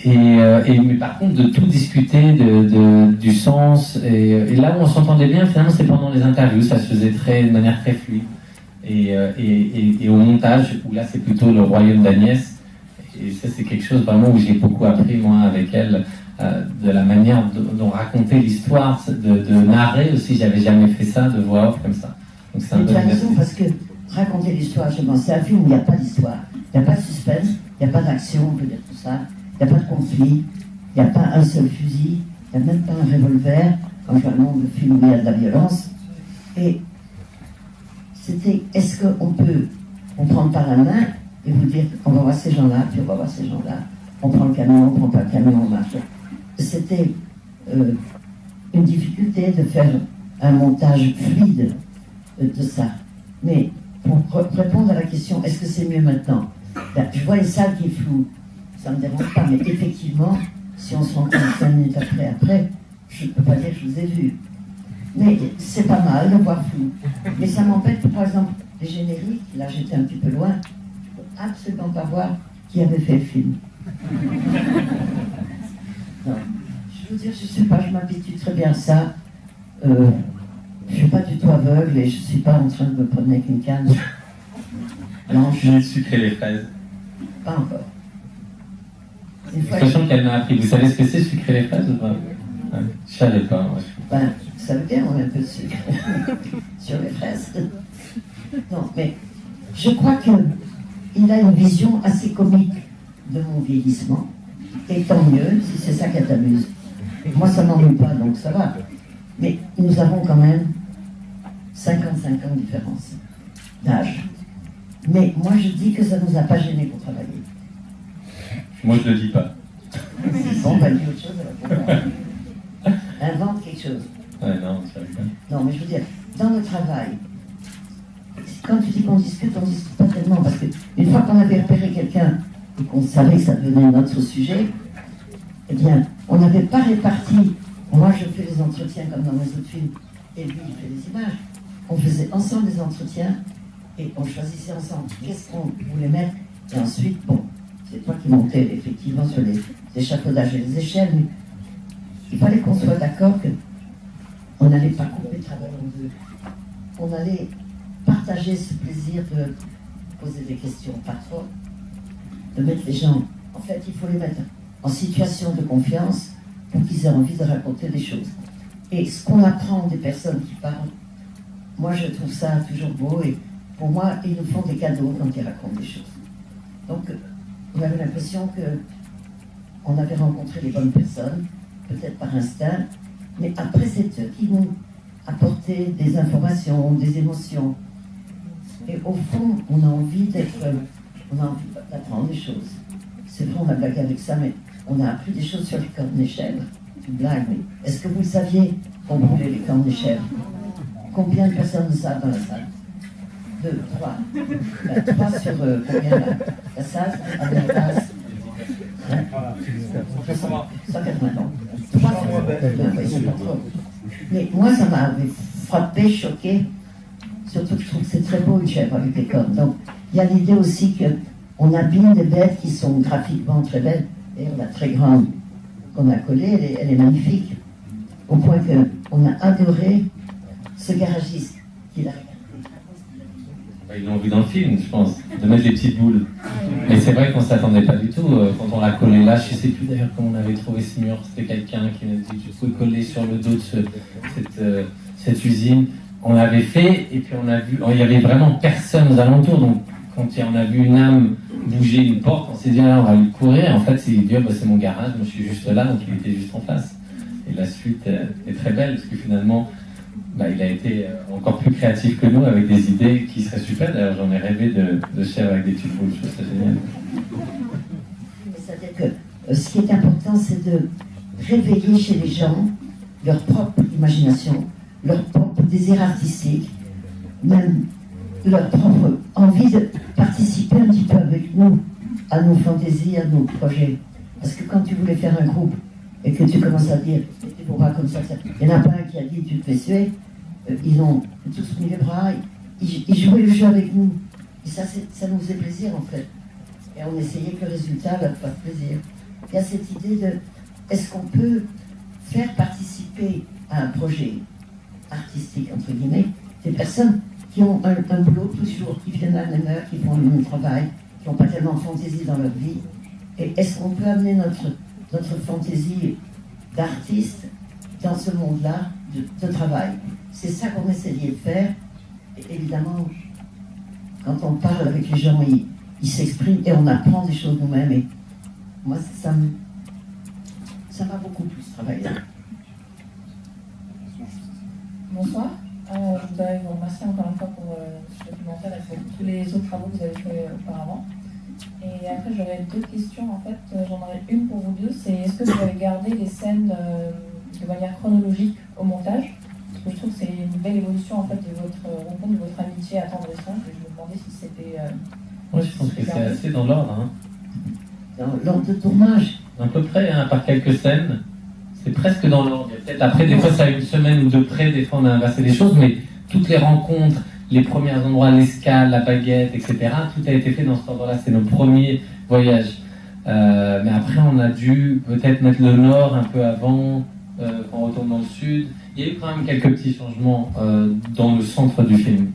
Mais par contre, de tout discuter du sens. Et là où on s'entendait bien, finalement, c'est pendant les interviews. Ça se faisait de manière très fluide. Et au montage, où là, c'est plutôt le royaume d'Agnès. Et ça, c'est quelque chose vraiment où j'ai beaucoup appris, moi, avec elle, de la manière dont raconter l'histoire, de narrer aussi. J'avais jamais fait ça, de voix off comme ça. Donc c'est un peu. Tu as raison, parce que raconter l'histoire, c'est un film où il n'y a pas d'histoire. Il n'y a pas de suspense, il n'y a pas d'action, on peut dire tout ça. Il n'y a pas de conflit, il n'y a pas un seul fusil, il n'y a même pas un revolver, comme dans le nombre de films où il y a de la violence. Et c'était, est-ce qu'on peut on prend par la main et vous dire, on va voir ces gens-là, puis on va voir ces gens-là, on prend le camion, on prend pas le camion, on marche. C'était une difficulté de faire un montage fluide de ça. Mais pour répondre à la question, est-ce que c'est mieux maintenant? Ben, je vois une salle qui est floue. Ça ne me dérange pas, mais effectivement, si on se rencontre 5 minutes après, je ne peux pas dire que je vous ai vu. Mais c'est pas mal de voir flou. Mais ça m'embête, par exemple, les génériques, là j'étais un petit peu loin, je ne peux absolument pas voir qui avait fait le film. Non. Je veux dire, je ne sais pas, je m'habitue très bien à ça. Je ne suis pas du tout aveugle et je ne suis pas en train de me promener avec une canne blanche. J'ai sucré les fraises. Pas encore. L'expression qu'elle m'a appris, vous savez ce que c'est, sucrer les fraises ou pas? Ouais, je savais pas. Moi. Ben, ça veut bien, on met un peu de sucre sur les fraises. Non, mais je crois qu'il a une vision assez comique de mon vieillissement. Et tant mieux, si c'est ça qui t'amuse. Moi, ça m'ennuie pas, donc ça va. Mais nous avons quand même 55 ans de différence d'âge. Mais moi, je dis que ça ne nous a pas gênés pour travailler. Moi, je le dis pas. Bon, ben, dis autre chose alors. Invente quelque chose. Ouais, non, ça va pas. Non, mais je veux dire, dans le travail, quand tu dis qu'on discute, on ne discute pas tellement, parce qu'une fois qu'on avait repéré quelqu'un et qu'on savait que ça devenait notre sujet, eh bien, on n'avait pas réparti. Moi, je fais les entretiens comme dans mes autres films, et lui, il fait les images. On faisait ensemble des entretiens, et on choisissait ensemble qu'est-ce qu'on voulait mettre, et ensuite, bon, c'est toi qui montais effectivement sur les échafaudages et les échelles, mais il fallait qu'on soit d'accord qu'on n'allait pas couper le travail en deux. On allait partager ce plaisir de poser des questions, parfois, de mettre les gens. En fait, il faut les mettre en situation de confiance pour qu'ils aient envie de raconter des choses. Et ce qu'on apprend des personnes qui parlent, moi je trouve ça toujours beau, et pour moi, ils nous font des cadeaux quand ils racontent des choses. Donc, on avait l'impression qu'on avait rencontré les bonnes personnes, peut-être par instinct, mais après c'est eux qui nous apportaient des informations, des émotions. Et au fond, on a envie d'apprendre des choses. C'est vrai, on a blagué avec ça, mais on a appris des choses sur les cornes des chèvres. Tu blagues, mais est-ce que vous saviez qu'on brûlait les cornes des chèvres? Combien de personnes le savent dans la salle? 2, 3. 3 sur combien là? La salle, à la place. 180 ans. 3 sur 2, c'est pas trop. Mais moi, ça m'avait frappé, choqué. Surtout que je trouve que c'est très beau une chèvre avec des cornes. Donc, il y a l'idée aussi qu'on abîme des bêtes qui sont graphiquement très belles. Et la très grande qu'on a collée, elle est magnifique. Au point qu'on a adoré ce garagiste qui l'a regardé. Ils l'ont vu dans le film, je pense, de mettre les petites boules. Mais c'est vrai qu'on ne s'attendait pas du tout. Quand on l'a collé là, je ne sais plus d'ailleurs comment on avait trouvé ce mur. C'était quelqu'un qui nous a dit tu peux coller sur le dos de cette usine. On l'avait fait et puis on a vu, il n'y avait vraiment personne aux alentours. Donc quand on a vu une âme bouger une porte, on s'est dit on va lui courir. En fait, c'est dit c'est mon garage, moi je suis juste là, donc il était juste en face. Et la suite est très belle parce que finalement, il a été encore plus créatif que nous avec des idées qui seraient super. D'ailleurs, j'en ai rêvé de chèvres avec des petites boules, je trouve ça génial. C'est-à-dire que ce qui est important, c'est de réveiller chez les gens leur propre imagination, leur propre désir artistique, même leur propre envie de participer un petit peu avec nous à nos fantaisies, à nos projets. Parce que quand tu voulais faire un groupe et que tu commences à dire tu pourras comme ça, il y en a pas un qui a dit tu te fais suer, ils ont tous mis les bras, ils jouaient le jeu avec nous. Et ça nous faisait plaisir en fait. Et on essayait que le résultat leur fasse plaisir. Il y a cette idée de, est-ce qu'on peut faire participer à un projet artistique, entre guillemets, des personnes qui ont un boulot tous les jours, qui viennent à la même heure, qui font le même travail, qui n'ont pas tellement de fantaisie dans leur vie. Et est-ce qu'on peut amener notre fantaisie d'artiste dans ce monde-là de travail? C'est ça qu'on essayait de faire. Et évidemment, quand on parle avec les gens, ils s'expriment et on apprend des choses nous-mêmes. Et moi, ça m'a beaucoup plus travaillé. Bonsoir. Je voudrais vous remercier encore une fois pour ce documentaire et pour tous les autres travaux que vous avez fait auparavant. Et après, j'aurais deux questions. En fait, j'en aurais une pour vous deux. C'est est-ce que vous avez gardé les scènes de manière chronologique au montage? Parce que je trouve que c'est une belle évolution en fait de votre rencontre, de votre amitié à temps de récent. Et je me demandais si c'était. Moi, je pense que c'est assez dans l'ordre. Hein. Dans l'ordre de tournage. À peu près, hein, par quelques scènes. C'est presque dans l'ordre. Peut-être après, des fois, ça a une semaine ou deux près, des fois, on a inversé les choses, mais toutes les rencontres, les premiers endroits, l'escale, la baguette, etc., tout a été fait dans cet ordre-là. C'est nos premiers voyages. Mais après, on a dû peut-être mettre le nord un peu avant, quand on retourne dans le sud. Il y a eu quand même quelques petits changements dans le centre du film.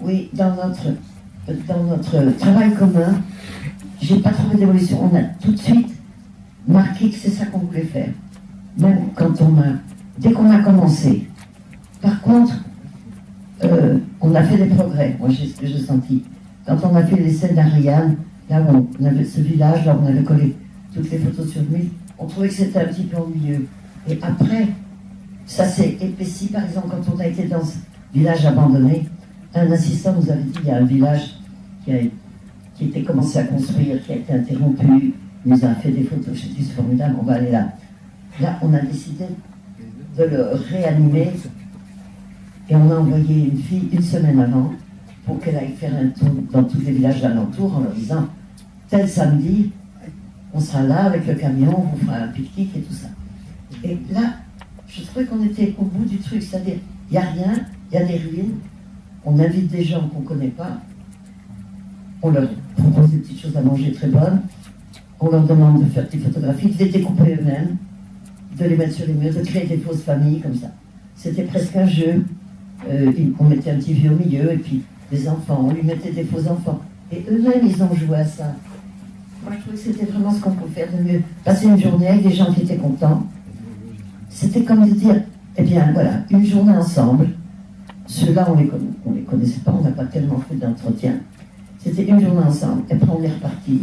Oui, dans notre travail commun, j'ai pas trouvé d'évolution. On a tout de suite marqué que c'est ça qu'on voulait faire. Même dès qu'on a commencé. Par contre, on a fait des progrès. Moi, c'est ce que j'ai senti. Quand on a fait les scènes d'Ariane, là où on avait ce village, là où on avait collé toutes les photos sur le mur, on trouvait que c'était un petit peu ennuyeux. Et après, ça s'est épaissi. Par exemple, quand on a été dans ce village abandonné, un assistant nous avait dit il y a un village qui était commencé à construire, qui a été interrompu. Il nous a fait des photos. J'ai dit c'est formidable, on va aller là. Là, on a décidé de le réanimer et on a envoyé une fille une semaine avant pour qu'elle aille faire un tour dans tous les villages d'alentour en leur disant tel samedi, on sera là avec le camion, on vous fera un pique-nique et tout ça. Et là, je trouvais qu'on était au bout du truc, c'est-à-dire il n'y a rien, il y a des ruines, on invite des gens qu'on ne connaît pas, on leur propose des petites choses à manger très bonnes, on leur demande de faire des photographies, de les découper eux-mêmes, de les mettre sur les murs, de créer des fausses familles comme ça. C'était presque un jeu. On mettait un petit vieux au milieu et puis des enfants, on lui mettait des faux enfants. Et eux-mêmes, ils ont joué à ça. Moi, je trouvais que c'était vraiment ce qu'on pouvait faire de mieux. Passer une journée avec des gens qui étaient contents. C'était comme de dire, eh bien, voilà, une journée ensemble. Ceux-là, on les connaissait pas, on n'a pas tellement fait d'entretien. C'était une journée ensemble, et après on est reparti.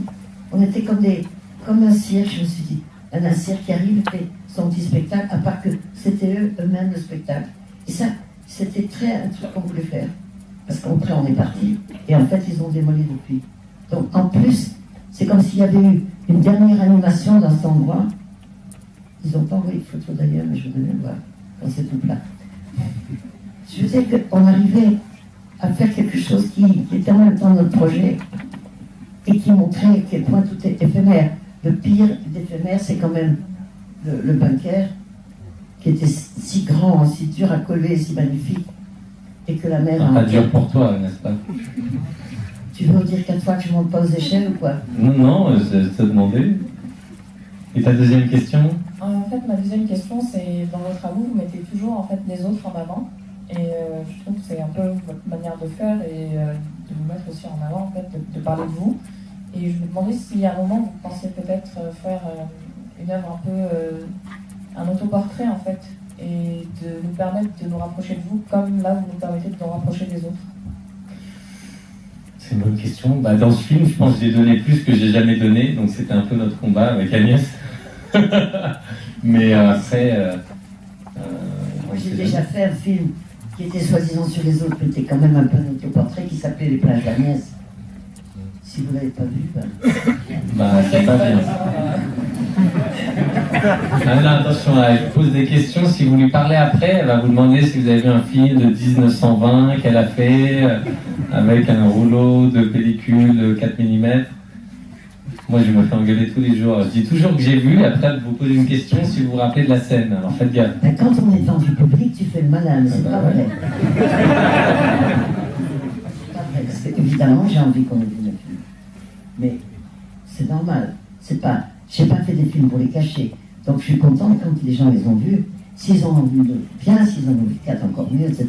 On était comme un cirque, je me suis dit. Un cirque qui arrive et fait son petit spectacle, à part que c'était eux-mêmes le spectacle. Et ça, c'était un truc qu'on voulait faire. Parce qu'après, on est parti, et en fait, ils ont démoli depuis. Donc, en plus, c'est comme s'il y avait eu une dernière animation dans cet endroit. Ils n'ont pas envoyé de photos d'ailleurs, mais je vais bien voir quand c'est tout plat. Je veux dire qu'on arrivait à faire quelque chose qui était en même temps notre projet, et qui montrait à quel point tout est éphémère. Le pire d'éphémère, c'est quand même le bunker, qui était si grand, si dur à coller, si magnifique, et que la mer a... Pas dur pour toi, n'est-ce pas? Tu veux dire 4 fois que je monte pas aux échelles ou quoi? Non, je te demandais. Et ta deuxième question? En fait, ma deuxième question, c'est dans vos travaux, vous mettez toujours en fait les autres en avant. Et je trouve que c'est un peu votre manière de faire et de vous mettre aussi en avant, en fait, de parler de vous. Et je me demandais si à un moment vous pensiez peut-être faire une œuvre un peu, un autoportrait en fait, et de nous permettre de nous rapprocher de vous, comme là vous nous permettez de nous rapprocher des autres. C'est une bonne question. Dans ce film, je pense que j'ai donné plus que j'ai jamais donné, donc c'était un peu notre combat avec Agnès. Mais après... Moi j'ai déjà fait un film qui était soi-disant sur les autres, mais était quand même un peu un autoportrait, qui s'appelait Les plages d'Agnès. Si vous ne l'avez pas vu, c'est pas bien. Ah non, attention, elle pose des questions. Si vous lui parlez après, elle va vous demander si vous avez vu un film de 1920 qu'elle a fait avec un rouleau de pellicule de 4 mm. Moi, je me fais engueuler tous les jours. Je dis toujours que j'ai vu, et après, vous posez une question si vous vous rappelez de la scène. Alors faites gaffe. Ben, quand on est devant du public, tu fais le malin, mais c'est pas vrai. C'est pas vrai, parce que évidemment, j'ai envie qu'on ait vu le film. Mais c'est normal. C'est pas, j'ai pas fait des films pour les cacher. Donc je suis contente quand les gens les ont vus. S'ils en ont vu deux, bien, s'ils en ont vu quatre, encore mieux, etc.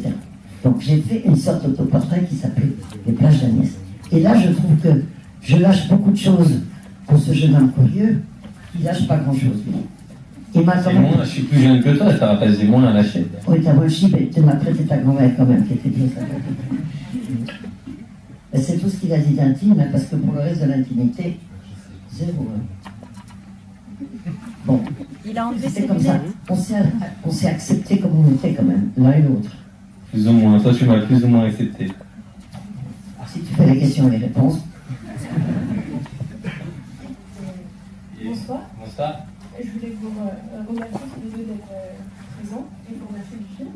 Donc j'ai fait une sorte d'autoportrait qui s'appelait Les plages d'Agnès. Et là, je trouve que je lâche beaucoup de choses pour ce jeune homme curieux. Il lâche pas grand-chose. Et maintenant, je suis plus jeune que toi, ça va passer moins à lâcher. oui, t'as moi aussi, mais tu m'as prêté ta grand-mère quand même, qui était bien ça. Mais c'est tout ce qu'il a dit d'intime, hein, parce que pour le reste de l'intimité, zéro. Hein. Bon, c'est comme ça. On s'est accepté comme on était quand même, l'un et l'autre. Plus ou moins, toi tu m'as plus ou moins accepté. Si tu fais les questions et les réponses. Bonsoir. Bonsoir. Je voulais vous remercier tous les deux d'être présents et vous remercier du film.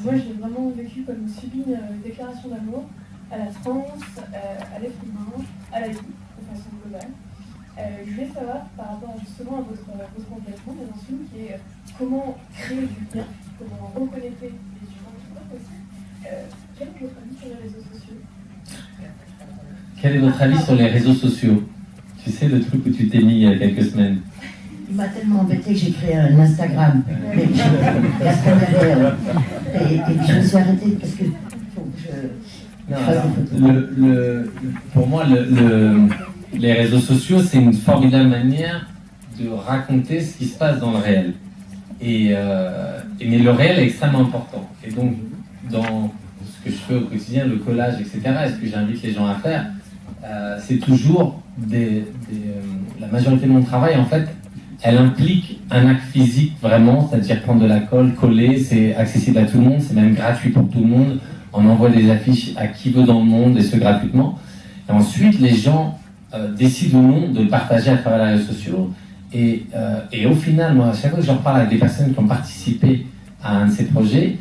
Moi, j'ai vraiment vécu comme subi une déclaration d'amour à la France, à l'être humain, à la vie, de façon globale. Je voulais savoir, par rapport justement à votre engagement dans un film, qui est comment créer du lien, comment reconnecter les humains, tout ça aussi. Quel est votre avis sur les réseaux sociaux? Quel est votre avis sur les réseaux sociaux? Tu sais, le truc où tu t'es mis il y a quelques semaines. Il m'a tellement embêté que j'ai créé un Instagram. Mais la première heure. Et je me suis arrêtée parce que faut que je fasse des photos. Pour moi, les réseaux sociaux, c'est une formidable manière de raconter ce qui se passe dans le réel. Mais le réel est extrêmement important. Et donc, dans ce que je fais au quotidien, le collage, etc., et ce que j'invite les gens à faire, c'est toujours la majorité de mon travail, en fait, elle implique un acte physique vraiment, c'est-à-dire prendre de la colle, coller, c'est accessible à tout le monde, c'est même gratuit pour tout le monde. On envoie des affiches à qui veut dans le monde et ce gratuitement. Et ensuite, les gens décident ou non de le partager à travers les réseaux sociaux. Et au final, moi, à chaque fois que je reparle avec des personnes qui ont participé à un de ces projets,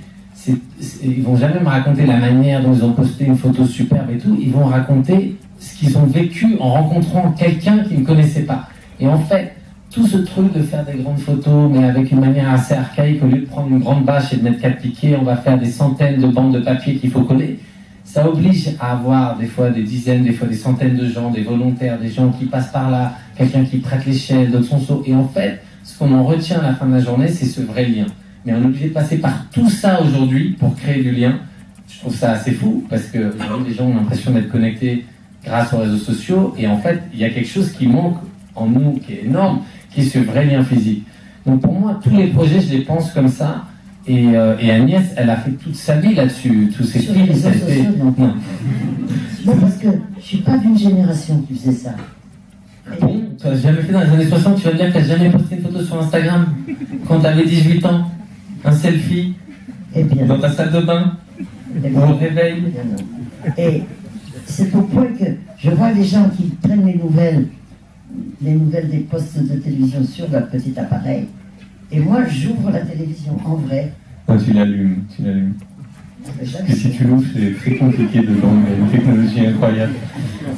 ils vont jamais me raconter la manière dont ils ont posté une photo superbe et tout. Ils vont raconter ce qu'ils ont vécu en rencontrant quelqu'un qu'ils ne connaissaient pas. Et en fait, tout ce truc de faire des grandes photos, mais avec une manière assez archaïque, au lieu de prendre une grande bâche et de mettre 4 piquets, on va faire des centaines de bandes de papier qu'il faut coller. Ça oblige à avoir des fois des dizaines, des fois des centaines de gens, des volontaires, des gens qui passent par là, quelqu'un qui prête l'échelle, d'autres son seau. Et en fait, ce qu'on en retient à la fin de la journée, c'est ce vrai lien. Mais on est obligé de passer par tout ça aujourd'hui pour créer du lien. Je trouve ça assez fou, parce que les gens ont l'impression d'être connectés grâce aux réseaux sociaux. Et en fait, il y a quelque chose qui manque en nous, qui est énorme, qui est ce vrai lien physique. Donc pour moi, tous les projets, je les pense comme ça. Et Agnès, elle a fait toute sa vie là-dessus. Tous ces films, ça a été... Non, parce que je suis pas d'une génération qui faisait ça. Bon, tu n'as jamais fait dans les années 60, tu vas me dire que tu n'as jamais posté une photo sur Instagram quand tu avais 18 ans, un selfie, dans ta salle de bain, ou au réveil. Et c'est au point que je vois les gens qui prennent les nouvelles des postes de télévision sur leur petit appareil. Et moi, j'ouvre la télévision en vrai. Non, tu l'allumes. Parce que si tu l'ouvres, c'est très compliqué dedans, il y a une technologie incroyable.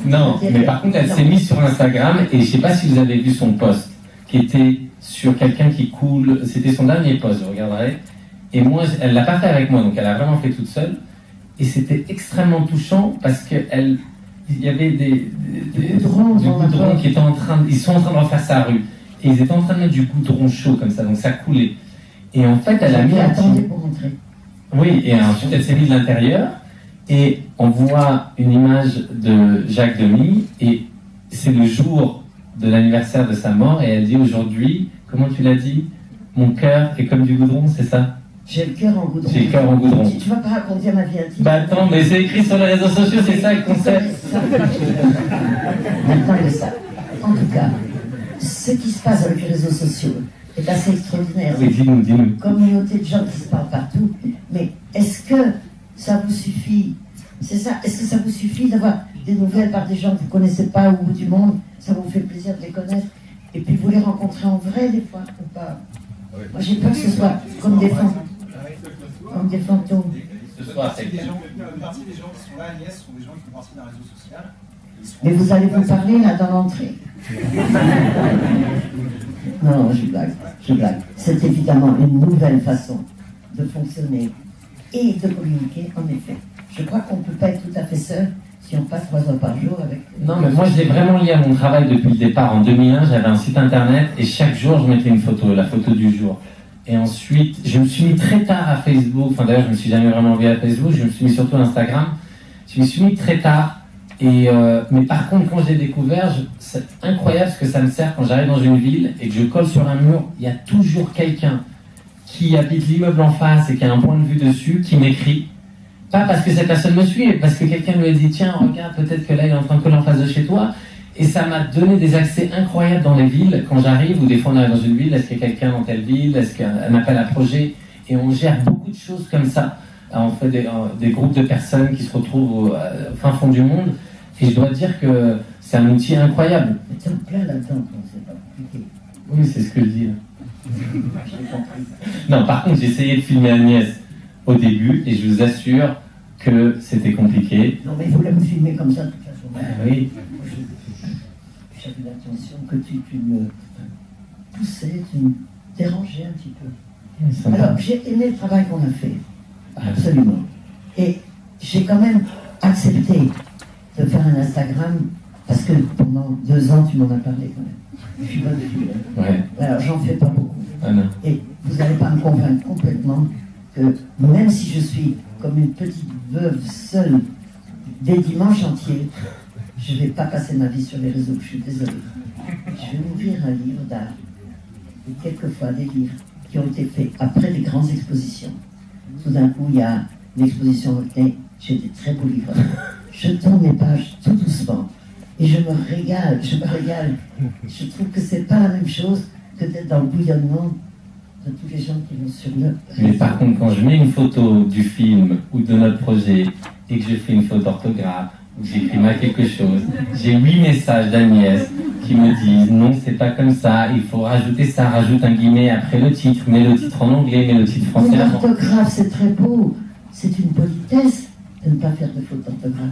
Non, mais par contre, elle s'est mise sur Instagram, et je ne sais pas si vous avez vu son post, qui était sur quelqu'un qui coule. C'était son dernier post, je regarderai. Et moi, elle ne l'a pas fait avec moi, donc elle a vraiment fait toute seule. Et c'était extrêmement touchant, parce qu'il y avait des goudrons qui étaient ils sont en train de refaire sa rue. Et ils étaient en train de mettre du goudron chaud comme ça, donc ça coulait. Et en fait, elle a mis un petit... pour rentrer. Oui, et ensuite elle s'est mise de l'intérieur, et on voit une image de Jacques Demy, et c'est le jour de l'anniversaire de sa mort, et elle dit aujourd'hui, comment tu l'as dit? Mon cœur est comme du goudron, c'est ça? J'ai le cœur en goudron. J'ai le cœur en goudron. Tu vas pas raconter ma vie intime. Bah attends, mais c'est écrit sur les réseaux sociaux, c'est ça le concept. Maintenant, il ça. En tout cas, ce qui se passe avec les réseaux sociaux est assez extraordinaire. Oui, dis-nous. Une communauté de gens qui se parlent partout. Mais est-ce que ça vous suffit? C'est ça. Est-ce que ça vous suffit d'avoir des nouvelles par des gens que vous ne connaissez pas au bout du monde? Ça vous fait plaisir de les connaître? Et puis vous les rencontrez en vrai des fois ou pas? Moi j'ai peur que ce soit comme des fantômes. Comme des fantômes. Ce soir, c'est Une partie des gens qui sont là, Agnès, sont des gens qui font partie d'un réseau social. Mais vous allez vous parler là dans l'entrée. Non, je blague, je blague. C'est évidemment une nouvelle façon de fonctionner et de communiquer, en effet. Je crois qu'on ne peut pas être tout à fait seul si on passe 3 heures par jour avec... Non, mais moi, je l'ai vraiment lié à mon travail depuis le départ. En 2001, j'avais un site internet et chaque jour, je mettais une photo, la photo du jour. Et ensuite, je me suis mis très tard à Facebook. Enfin, d'ailleurs, je me suis jamais vraiment mis à Facebook. Je me suis mis surtout à Instagram. Je me suis mis très tard. Mais par contre, quand je l'ai découvert, c'est incroyable ce que ça me sert quand j'arrive dans une ville et que je colle sur un mur. Il y a toujours quelqu'un qui habite l'immeuble en face et qui a un point de vue dessus, qui m'écrit. Pas parce que cette personne me suit, mais parce que quelqu'un lui a dit « Tiens, regarde, peut-être que là, il est en train de coller en face de chez toi ». Et ça m'a donné des accès incroyables dans les villes. Quand j'arrive, ou des fois on arrive dans une ville, est-ce qu'il y a quelqu'un dans telle ville, est-ce qu'il y a un appel à projet, et on gère beaucoup de choses comme ça. On fait des groupes de personnes qui se retrouvent au fin fond du monde, et je dois dire que c'est un outil incroyable. C'est en plein là-dedans, c'est pas compliqué. Oui, c'est ce que je dis. Non, par contre, j'ai essayé de filmer Agnès au début, et je vous assure que c'était compliqué. Non, mais il voulait me filmer comme ça toute la journée. Oui. J'avais l'attention que tu me poussais, tu me dérangeais un petit peu. Alors, j'ai aimé le travail qu'on a fait. Absolument. Et j'ai quand même accepté de faire un Instagram parce que pendant 2 ans, tu m'en as parlé quand même. Je suis bonne fille. Ouais. Alors, j'en fais pas beaucoup. Ah non. Et vous n'allez pas me convaincre complètement que même si je suis comme une petite veuve seule des dimanches entiers, je ne vais pas passer ma vie sur les réseaux, je suis désolée. Je vais ouvrir un livre d'art, et quelquefois des livres qui ont été faits après des grandes expositions. Tout d'un coup, il y a une exposition Hockney, j'ai des très beaux livres. Je tourne les pages tout doucement, et je me régale, je me régale. Je trouve que c'est pas la même chose que d'être dans le bouillonnement de tous les gens qui vont sur le... Mais par contre, quand je mets une photo du film ou de notre projet et que je fais une faute d'orthographe, ou que j'écris mal quelque chose, j'ai 8 messages d'Agnès qui me disent non, c'est pas comme ça, il faut rajouter ça, rajoute un guillemet après le titre, mets le titre en anglais, mets le titre français. L'orthographe, c'est très beau. C'est une politesse de ne pas faire de faute d'orthographe.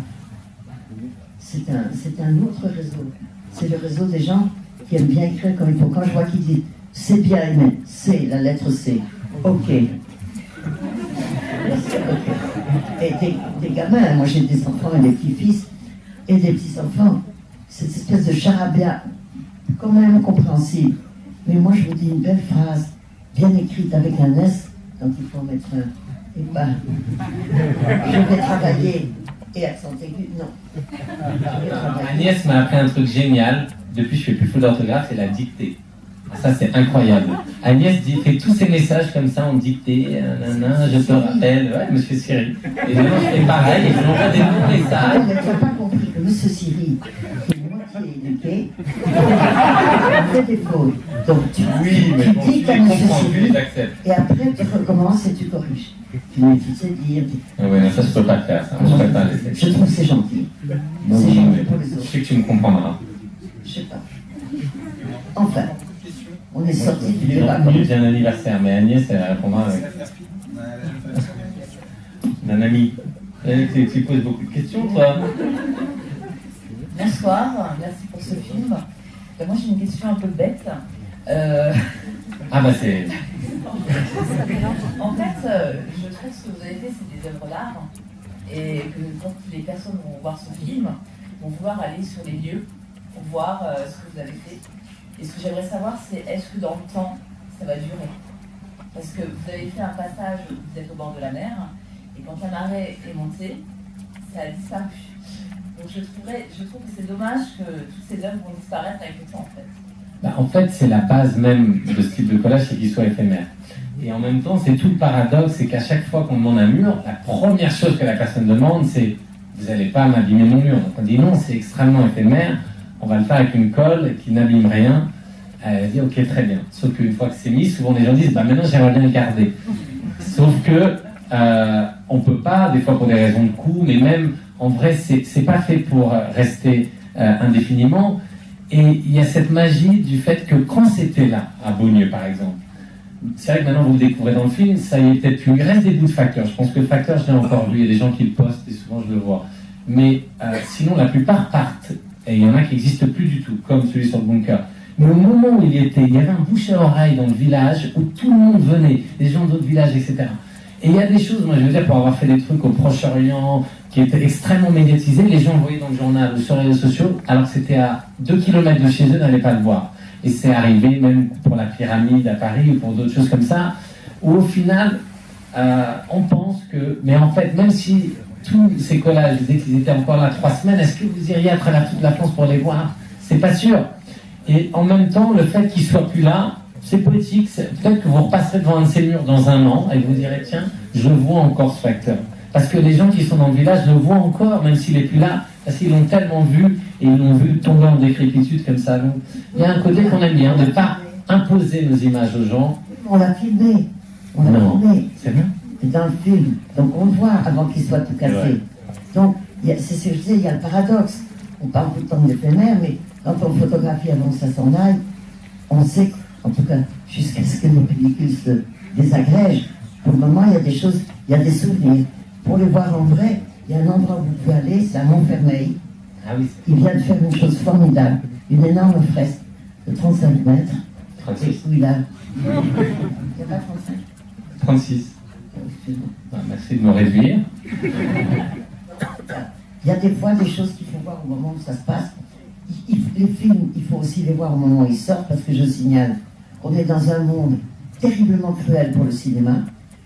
C'est un autre réseau. C'est le réseau des gens qui aiment bien écrire comme il faut. Quand je vois qu'ils disent c'est bien aimé, c'est la lettre C. Ok. Et des gamins, moi j'ai des enfants et des petits-fils et des petits-enfants. Cette espèce de charabia, quand même compréhensible. Mais moi je vous dis une belle phrase, bien écrite avec un S, quand il faut mettre un. Et pas. Je vais travailler. Et accent aigu, non. Agnès m'a appris un truc génial. Depuis, je fais plus faute d'orthographe, c'est la dictée. Ça, c'est incroyable. Agnès dit, fait tous ces messages comme ça en dictée, je te rappelle, ouais, monsieur Siri. Et maintenant, je fais pareil et je lui envoie des longs Ah, messages. mais tu n'as pas compris que monsieur Siri, qui est moitié éduqué, fait des fautes. Donc tu dis qu'à monsieur Siri, et après tu recommences et tu corriges. Tu sais dire. Ah ouais, non, ça, je peux pas le faire, ça. Je peux pas laisser. Je trouve que c'est gentil. Non, C'est non, gentil mais pour les je autres. sais que tu me comprendras. Je sais pas. Enfin, on est sorti du Il débat. y a un anniversaire, mais Agnès, elle répondra avec. Un ami. Tu poses beaucoup de questions, toi. Bonsoir, merci pour ce film. Moi j'ai une question un peu bête. Ah bah c'est... En fait, je trouve que ce que vous avez fait, c'est des œuvres d'art. Et que quand les personnes vont voir ce film, vont vouloir aller sur les lieux pour voir ce que vous avez fait. Et ce que j'aimerais savoir, c'est est-ce que dans le temps, ça va durer? Parce que vous avez fait un passage où vous êtes au bord de la mer, et quand la marée est montée, ça a disparu. Donc je trouve que c'est dommage que toutes ces œuvres vont disparaître avec le temps, en fait. Bah, en fait, c'est la base même de ce type de collage, c'est qu'il soit éphémère. Et en même temps, c'est tout le paradoxe, c'est qu'à chaque fois qu'on demande un mur, la première chose que la personne demande, c'est « vous n'allez pas m'abîmer mon mur ». Donc on dit « non, c'est extrêmement éphémère, on va le faire avec une colle qui n'abîme rien ». Elle dit « ok, très bien ». Sauf qu'une fois que c'est mis, souvent les gens disent « bah maintenant j'aimerais bien le garder ». Sauf que on ne peut pas, des fois pour des raisons de coût, mais même en vrai, c'est pas fait pour rester indéfiniment. Et il y a cette magie du fait que quand c'était là, à Beaulieu par exemple, c'est vrai que maintenant vous le découvrez dans le film, ça y est peut-être plus. Il reste des bouts de Facteur. Je pense que le Facteur, je l'ai encore vu. Il y a des gens qui le postent et souvent je le vois. Mais sinon, la plupart partent. et il y en a qui n'existent plus du tout, comme celui sur le bunker. Mais au moment où il y avait un bouche à oreille dans le village où tout le monde venait, les gens d'autres villages, etc. Et il y a des choses, moi je veux dire, pour avoir fait des trucs au Proche-Orient qui étaient extrêmement médiatisés, les gens le voyaient dans le journal ou sur les réseaux sociaux, alors que c'était à 2 km de chez eux, n'allaient pas le voir. Et c'est arrivé même pour la pyramide à Paris ou pour d'autres choses comme ça, où au final, on pense que... Mais en fait, même si tous ces collages, je disais qu'ils étaient encore là 3 semaines, est-ce que vous iriez à travers toute la France pour les voir? C'est pas sûr. Et en même temps, le fait qu'ils soient plus là, c'est poétique. Peut-être que vous repasserez devant un de ces murs dans 1 an et vous direz, tiens, je vois encore ce facteur. Parce que les gens qui sont dans le village le voient encore, même s'il n'est plus là, parce qu'ils l'ont tellement vu et ils l'ont vu tomber en décrépitude comme ça. Donc, il y a un côté qu'on aime bien, de ne pas imposer nos images aux gens. On l'a filmé. On l'a filmé. C'est vrai. Dans le film. Donc on le voit avant qu'il soit tout cassé. Ouais. Donc, c'est ce que je disais, il y a le paradoxe. On parle tout le temps d'éphémère, mais quand on photographie avant que ça s'en aille, on sait, en tout cas, jusqu'à ce que nos pellicules se désagrègent, pour le moment, il y a des choses, il y a des souvenirs. Pour les voir en vrai, il y a un endroit où vous pouvez aller, c'est à Montfermeil. Ah oui. Il vient de faire une chose formidable, une énorme fresque de 35 mètres. 36. Où il a... Il n'y a pas 35. 36. Merci de me réduire. Il y a des fois des choses qu'il faut voir au moment où ça se passe. Les films, il faut aussi les voir au moment où ils sortent, parce que je signale qu'on est dans un monde terriblement cruel pour le cinéma,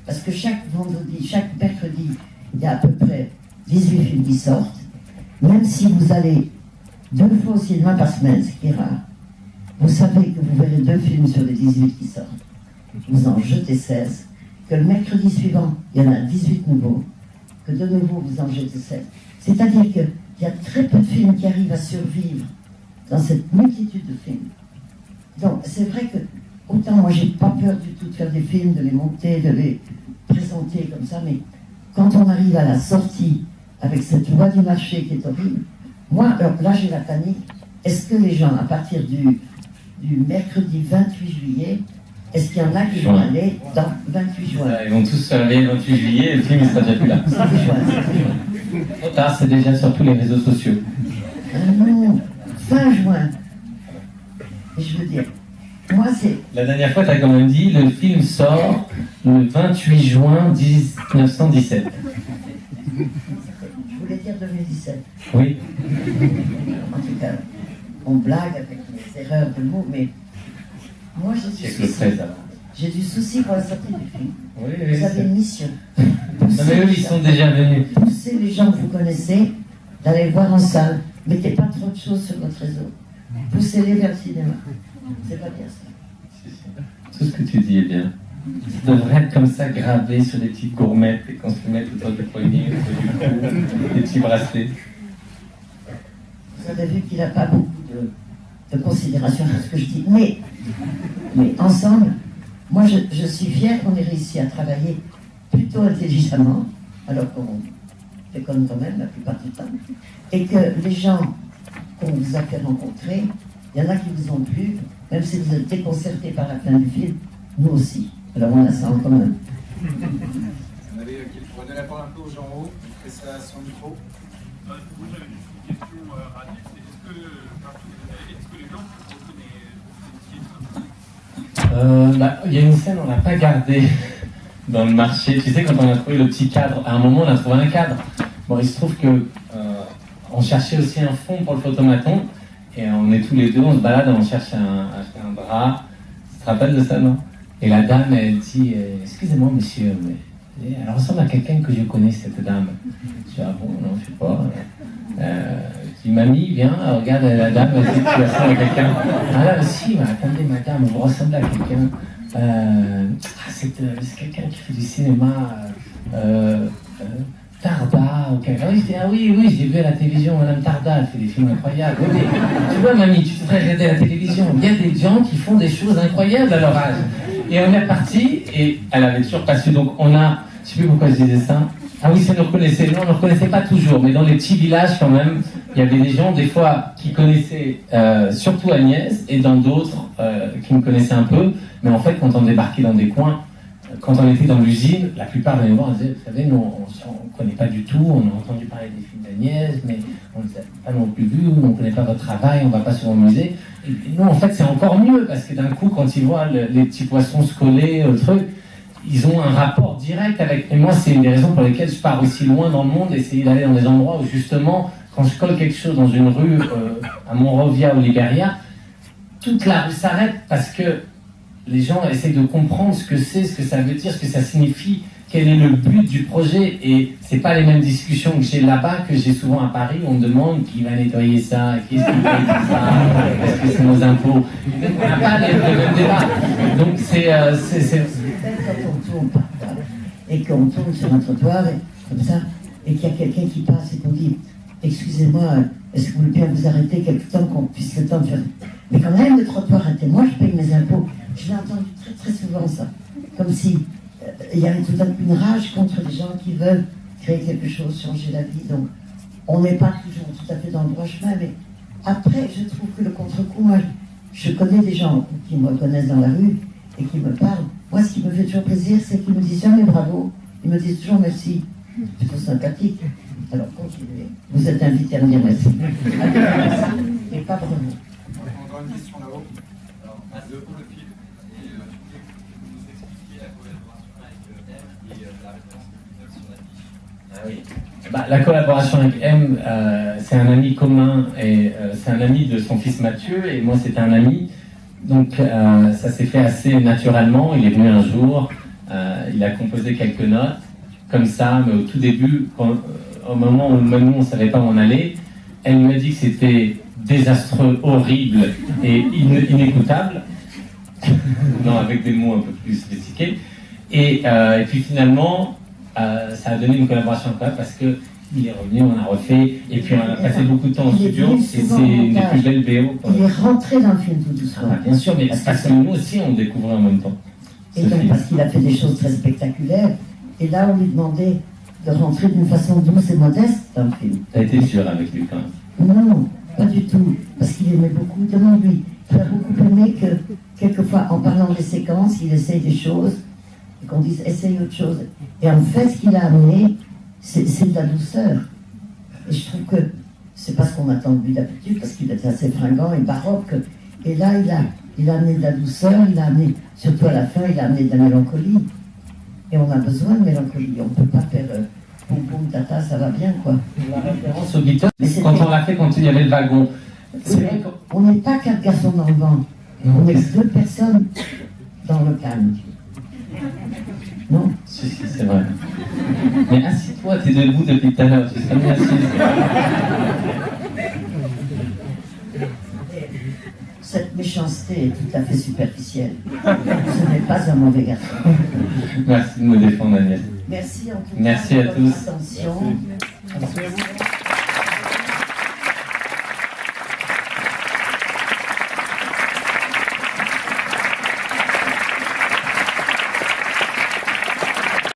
parce que chaque vendredi, chaque mercredi, il y a à peu près 18 films qui sortent. Même si vous allez 2 fois au cinéma par semaine, ce qui est rare, vous savez que vous verrez 2 films sur les 18 qui sortent. Vous en jetez 16. Que le mercredi suivant, il y en a 18 nouveaux, que de nouveau vous en jetez 16. C'est-à-dire qu'il y a très peu de films qui arrivent à survivre dans cette multitude de films. Donc c'est vrai que, autant moi j'ai pas peur du tout de faire des films, de les monter, de les présenter comme ça, mais quand on arrive à la sortie avec cette loi du marché qui est horrible, moi, alors là j'ai la panique, est-ce que les gens, à partir du mercredi 28 juillet, est-ce qu'il y en a qui vont aller dans 28 juin? Ils vont tous se réveiller le 28 juillet et le film ne sera déjà plus là. Trop tard, c'est déjà sur tous les réseaux sociaux. Ah non, fin juin. Et je veux dire, moi c'est... La dernière fois, tu as quand même dit, le film sort le 28 juin 1917. Je voulais dire 2017. Oui. En tout cas, on blague avec les erreurs de mots, mais moi j'ai du souci pour la sortie du film. Oui, vous avez une mission. Non mais eux, ils sont déjà venus. Poussez les gens que vous connaissez d'aller le voir en salle. Mettez pas trop de choses sur votre réseau. Poussez-les vers le cinéma. C'est pas bien ça. Tout ce que tu dis est bien. Ça devrait être comme ça, gravé sur des petites gourmettes et qu'on se met autour du poignet, autour du cou, des petits bracelets. Vous avez vu qu'il n'a pas beaucoup de considération pour ce que je dis. Mais ensemble, moi je suis fière qu'on ait réussi à travailler plutôt intelligemment, alors qu'on déconne quand même la plupart du temps, et que les gens qu'on vous a fait rencontrer, il y en a qui vous ont plu, même si vous êtes déconcertés par la fin du film, nous aussi. Alors on a ça en commun. On avait qui pourrait donner la parole un peu aux gens en haut, et ça à son micro. Moi j'avais une question rapide, est-ce que les gens il y a une scène, on l'a pas gardée dans le marché. Tu sais, quand on a trouvé le petit cadre, à un moment on a trouvé un cadre. Bon, il se trouve que on cherchait aussi un fond pour le photomaton, et on est tous les deux, on se balade, on cherche un drap. Tu te rappelles de ça, non? Et la dame, elle dit, excusez-moi monsieur, mais elle ressemble à quelqu'un que je connais, cette dame. Je dis, ah bon, non, je sais pas. Je dis, mamie, viens, regarde la dame, elle dit, tu ressembles à quelqu'un. Ah là aussi, mais attendez madame, vous ressemblez à quelqu'un. C'est quelqu'un qui fait du cinéma, Tarda, ou quelqu'un. Je dis, ah oui, j'ai vu à la télévision, madame Tarda, elle fait des films incroyables. Oui, mais, tu vois mamie, tu devrais regarder la télévision. Il y a des gens qui font des choses incroyables à leur âge. Et on est parti, et elle avait toujours pas su, donc on a, je sais plus pourquoi je disais ça. Ah oui, ça nous reconnaissait. Non, on ne reconnaissait pas toujours, mais dans les petits villages quand même, il y avait des gens des fois qui connaissaient surtout Agnès, et dans d'autres qui me connaissaient un peu. Mais en fait, quand on débarquait dans des coins, quand on était dans l'usine, la plupart venaient nous voir et disaient, vous savez, nous, on ne connaît pas du tout, on a entendu parler des films d'Agnès, mais on ne les a pas non plus vus, on ne connaît pas votre travail, on ne va pas sur le musée. Et nous, en fait, c'est encore mieux, parce que d'un coup, quand ils voient les petits poissons se coller au truc, ils ont un rapport direct avec... Et moi, c'est une des raisons pour lesquelles je pars aussi loin dans le monde, essayer d'aller dans des endroits où, justement, quand je colle quelque chose dans une rue, à Monrovia ou Liberia, toute la rue s'arrête parce que les gens essaient de comprendre ce que c'est, ce que ça veut dire, ce que ça signifie, quel est le but du projet. Et c'est pas les mêmes discussions que j'ai là-bas que j'ai souvent à Paris. On me demande qui va nettoyer ça, qu'est-ce qui paye pour ça, est-ce que c'est nos impôts. On n'a pas les mêmes débats. Donc c'est quand on tourne parfois, et qu'on tourne sur un trottoir, et, comme ça, et qu'il y a quelqu'un qui passe et qu'on dit excusez-moi, est-ce que vous voulez bien vous arrêter quelque temps qu'on puisse le temps de faire. Mais quand même, le trottoir arrêté, moi je paye mes impôts. Je l'ai entendu très très souvent ça. Comme si il y avait tout un une rage contre les gens qui veulent créer quelque chose, changer la vie. Donc on n'est pas toujours tout à fait dans le droit chemin, mais après je trouve que le contre-coup, moi je connais des gens qui me reconnaissent dans la rue et qui me parlent. Moi ce qui me fait toujours plaisir, c'est qu'ils me disent jamais bravo, ils me disent toujours merci. C'est plutôt sympathique. Alors continuez. Vous êtes invité à me dire merci. Et pas bravo. Encore une question là-haut. Alors, pour le film, et je voulais que vous nous expliquiez la collaboration avec M et la référence que sur l'affiche. Ah oui. Bah, la collaboration avec M, c'est un ami commun et c'est un ami de son fils Mathieu et moi c'est un ami. Donc ça s'est fait assez naturellement. Il est venu un jour, il a composé quelques notes comme ça, mais au tout début, au moment où même nous on ne savait pas où on allait, elle m'a dit que c'était désastreux, horrible et inécoutable. Non, avec des mots un peu plus sophistiqués. Et puis finalement, ça a donné une collaboration incroyable parce que il est revenu, on a refait, et puis on a passé beaucoup de temps au studio, et c'est une des plus belles BO. Il est rentré dans le film tout doucement. Ah, bien sûr, mais parce que nous aussi on découvrait en même temps. Et donc parce qu'il a fait des choses très spectaculaires, et là on lui demandait de rentrer d'une façon douce et modeste dans le film. T'as été dur avec lui quand même. Non, pas du tout, parce qu'il aimait beaucoup, demande-lui. Il a beaucoup aimé que, quelquefois, en parlant des séquences, il essaye des choses, et qu'on dise essaye autre chose. Et en fait, ce qu'il a amené, c'est de la douceur. Et je trouve que c'est pas ce qu'on attend de lui d'habitude, parce qu'il était assez fringant et baroque. Et là, il a amené de la douceur, il a amené, surtout à la fin, il a amené de la mélancolie. Et on a besoin de mélancolie. On ne peut pas faire poum poum tata, ça va bien, quoi. La référence au Beatles, quand on l'a fait quand il y avait le wagon. On n'est pas 4 garçons dans le vent. On est 2 personnes dans le calme. Non? Si, c'est vrai. Mais assis-toi, t'es debout depuis tout à l'heure, tu serais bien assis. Cette méchanceté est tout à fait superficielle. Ce n'est pas un mauvais garçon. Merci de me défendre, Agnès. Merci en tout cas. Merci à tous. Attention. Merci à vous.